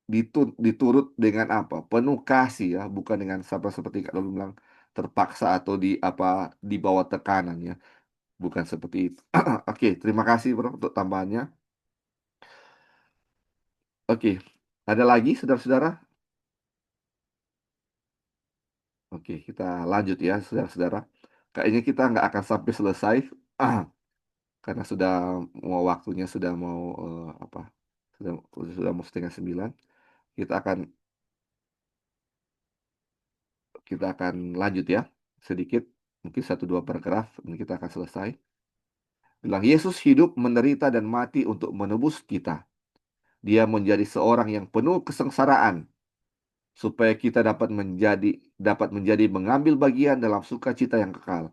Diturut dengan apa? Penuh kasih ya, bukan dengan seperti kalau bilang terpaksa atau di bawah tekanan ya, bukan seperti itu. Oke, terima kasih bro untuk tambahannya. Oke, ada lagi saudara-saudara? Oke, kita lanjut ya saudara-saudara. Kayaknya kita nggak akan sampai selesai karena sudah mau waktunya sudah mau apa? Sudah sudah mau setengah 9. Kita akan kita akan lanjut ya sedikit, mungkin satu dua paragraf, ini kita akan selesai. Bilang Yesus hidup, menderita dan mati untuk menebus kita. Dia menjadi seorang yang penuh kesengsaraan supaya kita dapat menjadi mengambil bagian dalam sukacita yang kekal.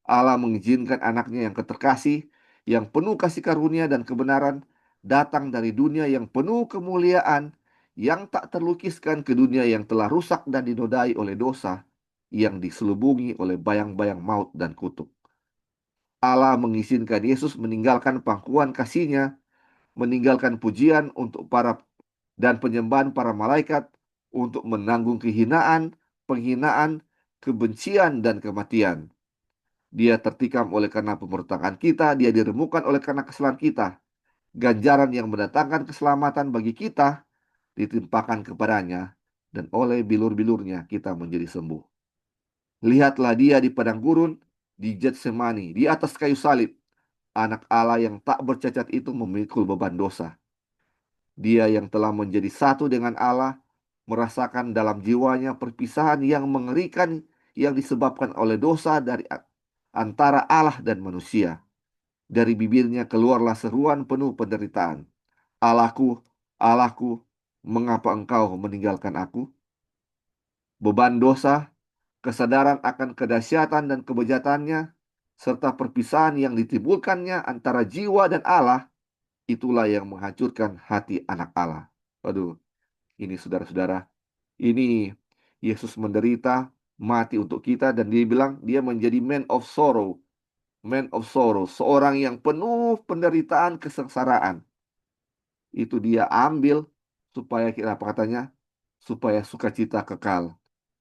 Allah mengizinkan anaknya yang keterkasih, yang penuh kasih karunia dan kebenaran, datang dari dunia yang penuh kemuliaan, yang tak terlukiskan ke dunia yang telah rusak dan dinodai oleh dosa, yang diselubungi oleh bayang-bayang maut dan kutuk. Allah mengizinkan Yesus meninggalkan pangkuan kasih-Nya, meninggalkan pujian untuk dan penyembahan para malaikat untuk menanggung kehinaan, penghinaan, kebencian, dan kematian. Dia tertikam oleh karena pemberontakan kita, dia diremukkan oleh karena kesalahan kita. Ganjaran yang mendatangkan keselamatan bagi kita ditimpakan kepadanya, dan oleh bilur-bilurnya kita menjadi sembuh. Lihatlah dia di padang gurun, di Getsemani, di atas kayu salib. Anak Allah yang tak bercacat itu memikul beban dosa. Dia yang telah menjadi satu dengan Allah, merasakan dalam jiwanya perpisahan yang mengerikan yang disebabkan oleh dosa dari antara Allah dan manusia. Dari bibirnya keluarlah seruan penuh penderitaan. Allahku, Allahku, mengapa engkau meninggalkan aku? Beban dosa, kesadaran akan kedahsyatan dan kebejatannya, serta perpisahan yang ditimbulkannya antara jiwa dan Allah, itulah yang menghancurkan hati anak Allah. Waduh, ini saudara-saudara, ini Yesus menderita, mati untuk kita, dan dia bilang dia menjadi man of sorrow, seorang yang penuh penderitaan, kesengsaraan. Itu dia ambil supaya kita apa katanya? Supaya sukacita kekal.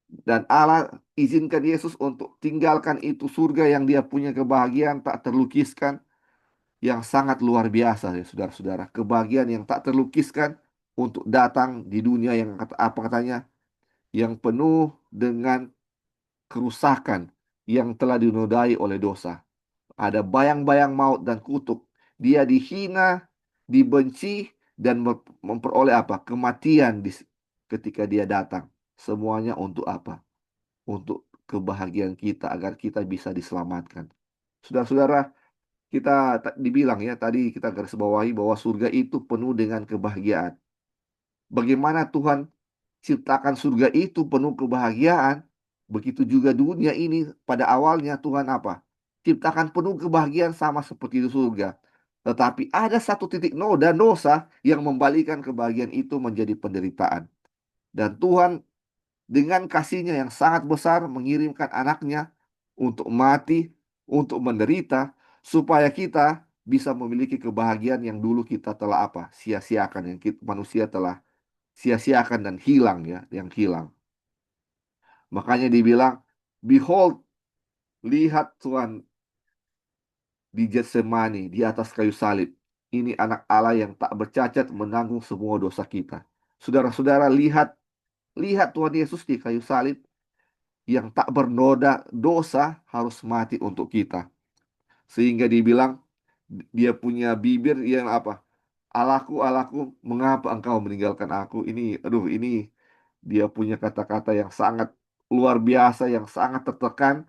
Dan Allah izinkan Yesus untuk tinggalkan itu surga yang dia punya kebahagiaan tak terlukiskan yang sangat luar biasa ya saudara-saudara. Kebahagiaan yang tak terlukiskan untuk datang di dunia yang apa katanya? Yang penuh dengan kerusakan yang telah dinodai oleh dosa. Ada bayang-bayang maut dan kutuk. Dia dihina, dibenci, dan memperoleh apa? Kematian ketika dia datang. Semuanya untuk apa? Untuk kebahagiaan kita agar kita bisa diselamatkan. Saudara-saudara, kita dibilang ya tadi kita garis bawahi bahwa surga itu penuh dengan kebahagiaan. Bagaimana Tuhan ciptakan surga itu penuh kebahagiaan, begitu juga dunia ini pada awalnya Tuhan apa? Ciptakan penuh kebahagiaan sama seperti di surga. Tetapi ada satu titik noda dosa yang membalikan kebahagiaan itu menjadi penderitaan. Dan Tuhan dengan kasihnya yang sangat besar mengirimkan anaknya untuk mati, untuk menderita, supaya kita bisa memiliki kebahagiaan yang dulu kita telah apa? Sia-siakan, yang manusia telah sia-siakan dan hilang ya, yang hilang. Makanya dibilang, behold, lihat Tuhan di Getsemani, di atas kayu salib. Ini anak Allah yang tak bercacat menanggung semua dosa kita. Saudara-saudara, lihat lihat Tuhan Yesus di kayu salib yang tak bernoda dosa harus mati untuk kita. Sehingga dibilang dia punya bibir yang apa? Allahku, Allahku, mengapa engkau meninggalkan aku? Ini, aduh, ini dia punya kata-kata yang sangat luar biasa, yang sangat tertekan,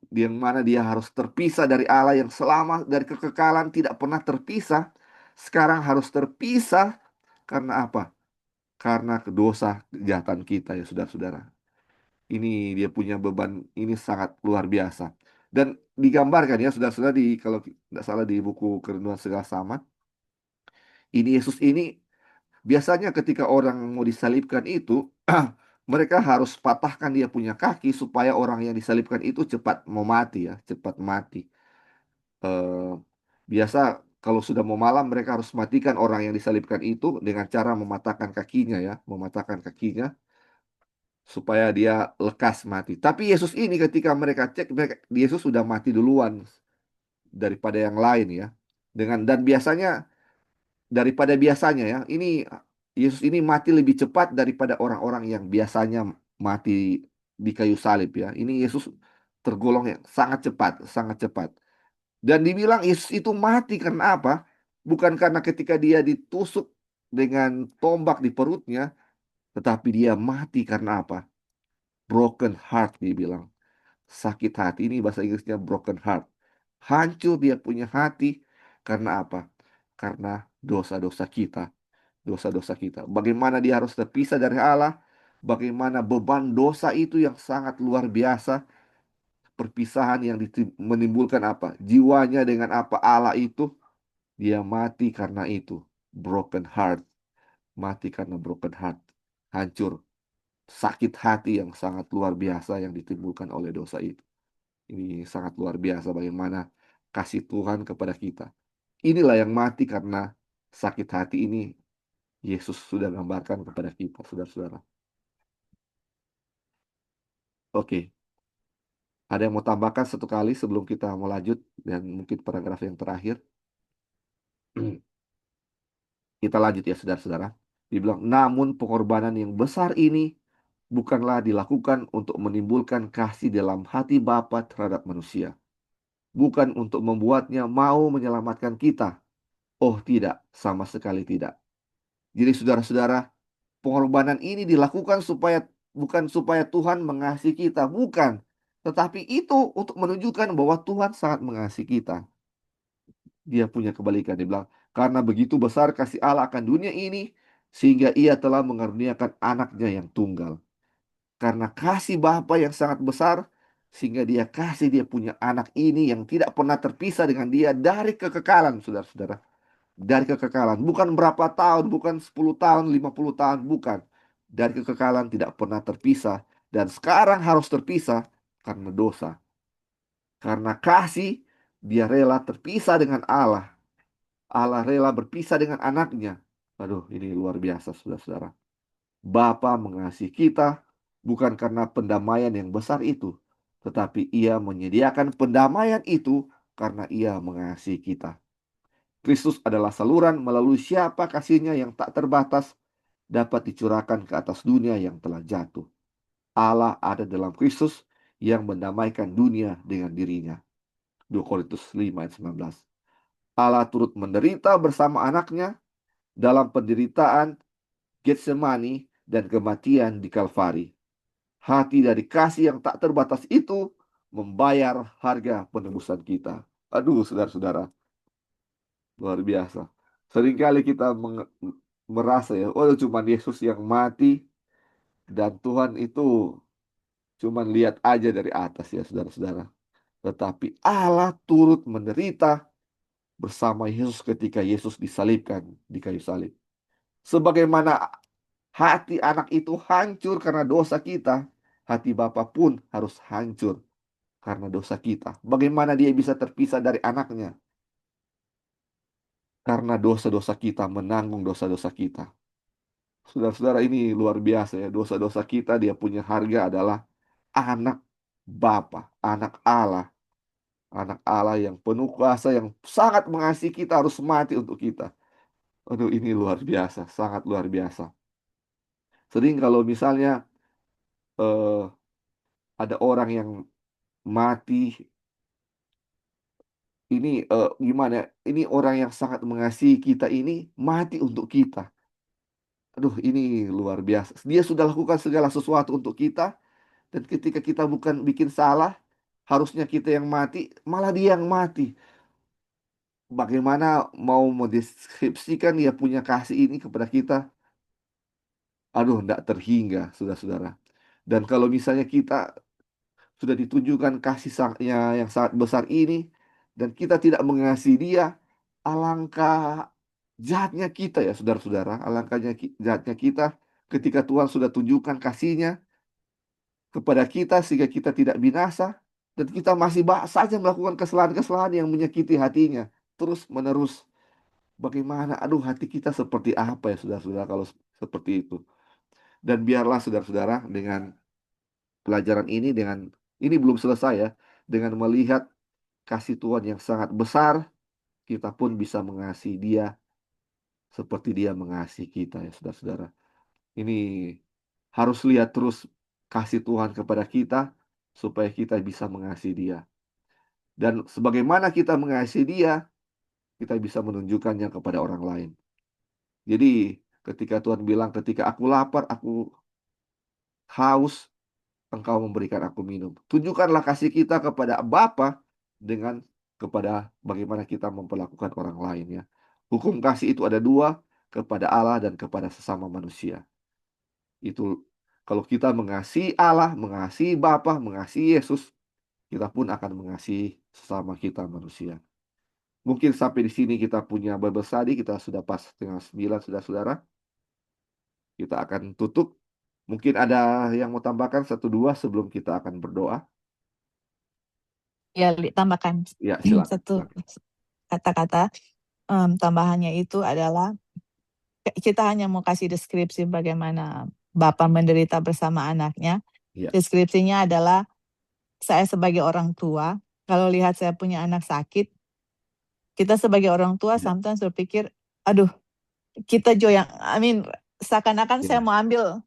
yang mana dia harus terpisah dari Allah yang selama dari kekekalan tidak pernah terpisah. Sekarang harus terpisah karena apa? Karena dosa kejahatan kita ya saudara-saudara. Ini dia punya beban ini sangat luar biasa. Dan digambarkan ya saudara-saudara di kalau tidak salah di buku Kerenduan Segala Sama, ini Yesus ini biasanya ketika orang mau disalibkan itu mereka harus patahkan dia punya kaki supaya orang yang disalibkan itu cepat mau mati ya, cepat mati. Eh, biasa kalau sudah mau malam mereka harus matikan orang yang disalibkan itu dengan cara mematahkan kakinya ya, mematahkan kakinya supaya dia lekas mati. Tapi Yesus ini ketika mereka cek, Yesus sudah mati duluan daripada yang lain ya. Dan biasanya daripada biasanya ya, ini Yesus ini mati lebih cepat daripada orang-orang yang biasanya mati di kayu salib ya. Ini Yesus tergolong yang sangat cepat, sangat cepat. Dan dibilang Yesus itu mati karena apa? Bukan karena ketika dia ditusuk dengan tombak di perutnya, tetapi dia mati karena apa? Broken heart dibilang. Sakit hati, ini bahasa Inggrisnya broken heart. Hancur dia punya hati karena apa? Karena dosa-dosa kita. Dosa-dosa kita. Bagaimana dia harus terpisah dari Allah? Bagaimana beban dosa itu yang sangat luar biasa. Perpisahan yang menimbulkan apa? Jiwanya dengan apa? Allah itu. Dia mati karena itu. Broken heart. Mati karena broken heart. Hancur. Sakit hati yang sangat luar biasa yang ditimbulkan oleh dosa itu. Ini sangat luar biasa bagaimana kasih Tuhan kepada kita. Inilah yang mati karena sakit hati ini Yesus sudah gambarkan kepada kita, saudara-saudara. Oke, ada yang mau tambahkan satu kali sebelum kita mau lanjut dan mungkin paragraf yang terakhir. Kita lanjut ya, saudara-saudara. Dibilang, namun pengorbanan yang besar ini bukanlah dilakukan untuk menimbulkan kasih dalam hati Bapa terhadap manusia. Bukan untuk membuatnya mau menyelamatkan kita. Oh tidak, sama sekali tidak. Jadi saudara-saudara, pengorbanan ini dilakukan bukan supaya Tuhan mengasihi kita, bukan. Tetapi itu untuk menunjukkan bahwa Tuhan sangat mengasihi kita. Dia punya kebalikan, dia bilang, karena begitu besar kasih Allah akan dunia ini, sehingga ia telah mengaruniakan anaknya yang tunggal. Karena kasih Bapa yang sangat besar, sehingga dia kasih dia punya anak ini yang tidak pernah terpisah dengan dia dari kekekalan, saudara-saudara. Dari kekekalan. Bukan berapa tahun, bukan 10 tahun, 50 tahun, bukan. Dari kekekalan tidak pernah terpisah. Dan sekarang harus terpisah karena dosa. Karena kasih, dia rela terpisah dengan Allah. Allah rela berpisah dengan anaknya. Aduh, ini luar biasa, saudara-saudara. Bapa mengasihi kita bukan karena pendamaian yang besar itu. Tetapi ia menyediakan pendamaian itu karena ia mengasihi kita. Kristus adalah saluran melalui siapa kasihnya yang tak terbatas dapat dicurahkan ke atas dunia yang telah jatuh. Allah ada dalam Kristus yang mendamaikan dunia dengan dirinya. 2 Korintus 5 ayat 19. Allah turut menderita bersama anaknya dalam penderitaan Getsemani dan kematian di Kalvari. Hati dari kasih yang tak terbatas itu membayar harga penebusan kita. Aduh, saudara-saudara, luar biasa. Seringkali kita merasa ya, oh cuma Yesus yang mati dan Tuhan itu cuma lihat aja dari atas ya saudara-saudara. Tetapi Allah turut menderita bersama Yesus ketika Yesus disalibkan di kayu salib. Sebagaimana hati anak itu hancur karena dosa kita, hati Bapa pun harus hancur karena dosa kita. Bagaimana dia bisa terpisah dari anaknya? Karena dosa-dosa kita, menanggung dosa-dosa kita. Saudara-saudara, ini luar biasa ya. Dosa-dosa kita, dia punya harga adalah anak Bapa, anak Allah. Anak Allah yang penuh kuasa, yang sangat mengasihi kita, harus mati untuk kita. Aduh, ini luar biasa, sangat luar biasa. Sering kalau misalnya eh, ada orang yang mati, ini gimana ya? Ini orang yang sangat mengasihi kita ini mati untuk kita. Aduh, ini luar biasa. Dia sudah lakukan segala sesuatu untuk kita, dan ketika kita bukan bikin salah, harusnya kita yang mati, malah dia yang mati. Bagaimana mau mendeskripsikan dia punya kasih ini kepada kita? Aduh, tidak terhingga, saudara-saudara. Dan kalau misalnya kita sudah ditunjukkan kasih yang sangat besar ini, dan kita tidak mengasihi dia, alangkah jahatnya kita ya, saudara-saudara. Alangkahnya jahatnya kita ketika Tuhan sudah tunjukkan kasihnya kepada kita sehingga kita tidak binasa, dan kita masih saja melakukan kesalahan-kesalahan yang menyakiti hatinya terus menerus. Bagaimana? Aduh, hati kita seperti apa ya, saudara-saudara, kalau seperti itu. Dan biarlah saudara-saudara, dengan pelajaran ini, dengan ini belum selesai ya, dengan melihat kasih Tuhan yang sangat besar, kita pun bisa mengasihi dia seperti dia mengasihi kita ya, saudara-saudara. Ini harus lihat terus kasih Tuhan kepada kita supaya kita bisa mengasihi dia. Dan sebagaimana kita mengasihi dia, kita bisa menunjukkannya kepada orang lain. Jadi ketika Tuhan bilang, ketika aku lapar, aku haus, engkau memberikan aku minum. Tunjukkanlah kasih kita kepada Bapa dengan kepada bagaimana kita memperlakukan orang lain ya. Hukum kasih itu ada dua, kepada Allah dan kepada sesama manusia. Itu kalau kita mengasihi Allah, mengasihi Bapa, mengasihi Yesus, kita pun akan mengasihi sesama kita manusia. Mungkin sampai di sini kita punya Bible study, kita sudah pas setengah 9, saudara-saudara. Kita akan tutup. Mungkin ada yang mau tambahkan satu dua sebelum kita akan berdoa. Ya, tambahkan Ya, silakan. satu kata-kata. Tambahannya itu adalah kita hanya mau kasih deskripsi bagaimana Bapak menderita bersama anaknya. Ya. Deskripsinya adalah, saya sebagai orang tua, kalau lihat saya punya anak sakit, kita sebagai orang tua Ya. sometimes berpikir, aduh, kita seakan-akan saya Ya. mau ambil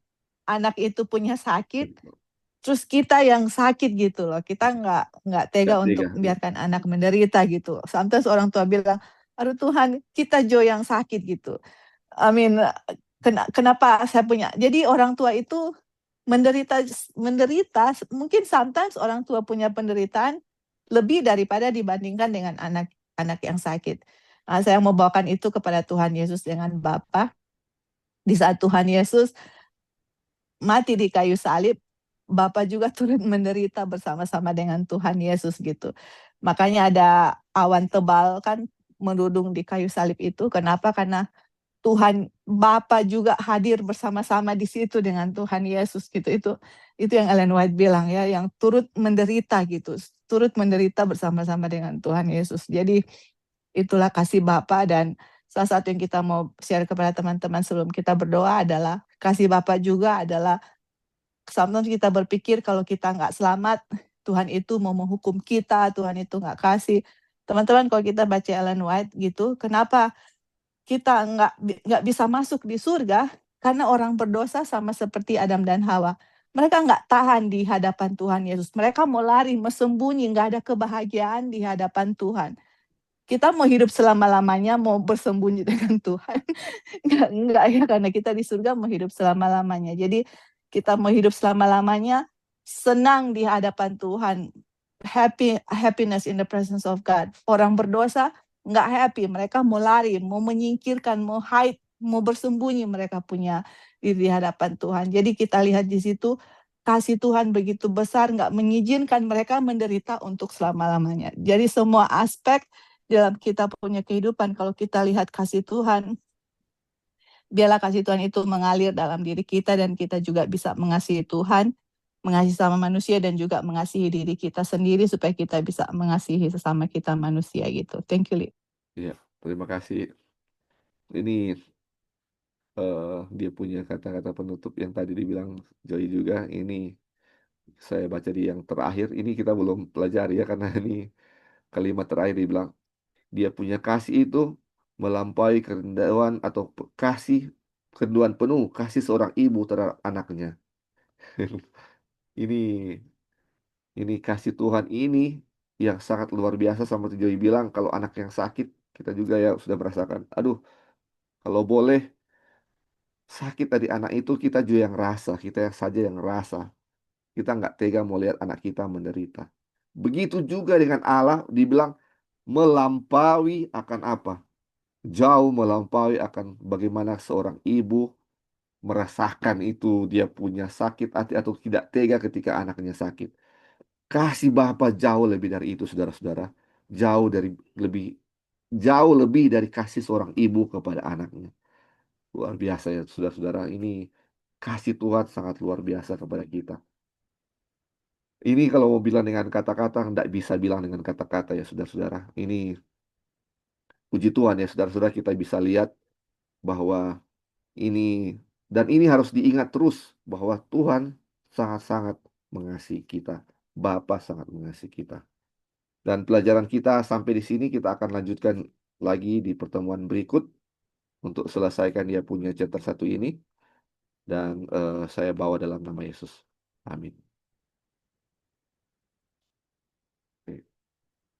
anak itu punya sakit, terus kita yang sakit gitu loh. Kita nggak tega untuk biarkan anak menderita gitu. Sometimes orang tua bilang, aduh Tuhan, kita yang sakit gitu. Kenapa saya punya? Jadi orang tua itu menderita. Mungkin sometimes orang tua punya penderitaan lebih daripada dibandingkan dengan anak yang sakit. Saya mau bawakan itu kepada Tuhan Yesus dengan Bapa. Di saat Tuhan Yesus mati di kayu salib, Bapa juga turut menderita bersama-sama dengan Tuhan Yesus gitu. Makanya ada awan tebal kan menudung di kayu salib itu. Kenapa? Karena Tuhan Bapa juga hadir bersama-sama di situ dengan Tuhan Yesus gitu. Itu yang Ellen White bilang ya, yang turut menderita gitu. Turut menderita bersama-sama dengan Tuhan Yesus. Jadi itulah kasih Bapa, dan salah satu yang kita mau share kepada teman-teman sebelum kita berdoa adalah kasih Bapa juga adalah sometimes kita berpikir kalau kita nggak selamat, Tuhan itu mau menghukum kita, Tuhan itu nggak kasih. Teman-teman, kalau kita baca Ellen White gitu, kenapa kita nggak bisa masuk di surga? Karena orang berdosa sama seperti Adam dan Hawa. Mereka nggak tahan di hadapan Tuhan Yesus. Mereka mau lari, mau sembunyi, nggak ada kebahagiaan di hadapan Tuhan. Kita mau hidup selama-lamanya, mau bersembunyi dengan Tuhan. Enggak ya, karena kita di surga mau hidup selama-lamanya. Jadi kita mau hidup selama-lamanya, senang di hadapan Tuhan. Happiness in the presence of God. Orang berdosa nggak happy, mereka mau lari, mau menyingkirkan, mau hide, mau bersembunyi, mereka punya di hadapan Tuhan. Jadi kita lihat di situ, kasih Tuhan begitu besar, nggak mengizinkan mereka menderita untuk selama-lamanya. Jadi semua aspek dalam kita punya kehidupan, kalau kita lihat kasih Tuhan, biarlah kasih Tuhan itu mengalir dalam diri kita dan kita juga bisa mengasihi Tuhan, mengasihi sama manusia dan juga mengasihi diri kita sendiri supaya kita bisa mengasihi sesama kita manusia gitu. Thank you, Li. Ya, terima kasih. Ini dia punya kata-kata penutup yang tadi dibilang Joy juga. Ini saya baca di yang terakhir. Ini kita belum pelajari ya, karena ini kalimat terakhir dibilang dia punya kasih itu melampaui kerendahan atau kasih kerendahan penuh kasih seorang ibu terhadap anaknya. Ini ini kasih Tuhan ini yang sangat luar biasa, sama Joy bilang kalau anak yang sakit kita juga ya sudah merasakan. Aduh, kalau boleh sakit tadi anak itu kita juga yang rasa, kita yang saja yang rasa. Kita nggak tega mau lihat anak kita menderita. Begitu juga dengan Allah, dibilang melampaui akan apa? Jauh melampaui akan bagaimana seorang ibu merasakan itu dia punya sakit hati atau tidak tega ketika anaknya sakit. Kasih Bapa jauh lebih dari itu, saudara-saudara. Jauh dari lebih jauh lebih dari kasih seorang ibu kepada anaknya. Luar biasa ya, saudara-saudara. Ini kasih Tuhan sangat luar biasa kepada kita. Ini kalau mau bilang dengan kata-kata, nggak bisa bilang dengan kata-kata ya, saudara-saudara. Ini puji Tuhan ya, saudara-saudara, kita bisa lihat bahwa ini, dan ini harus diingat terus, bahwa Tuhan sangat-sangat mengasihi kita. Bapa sangat mengasihi kita. Dan pelajaran kita sampai di sini, kita akan lanjutkan lagi di pertemuan berikut untuk selesaikan dia punya chapter 1 ini. Dan saya bawa dalam nama Yesus. Amin.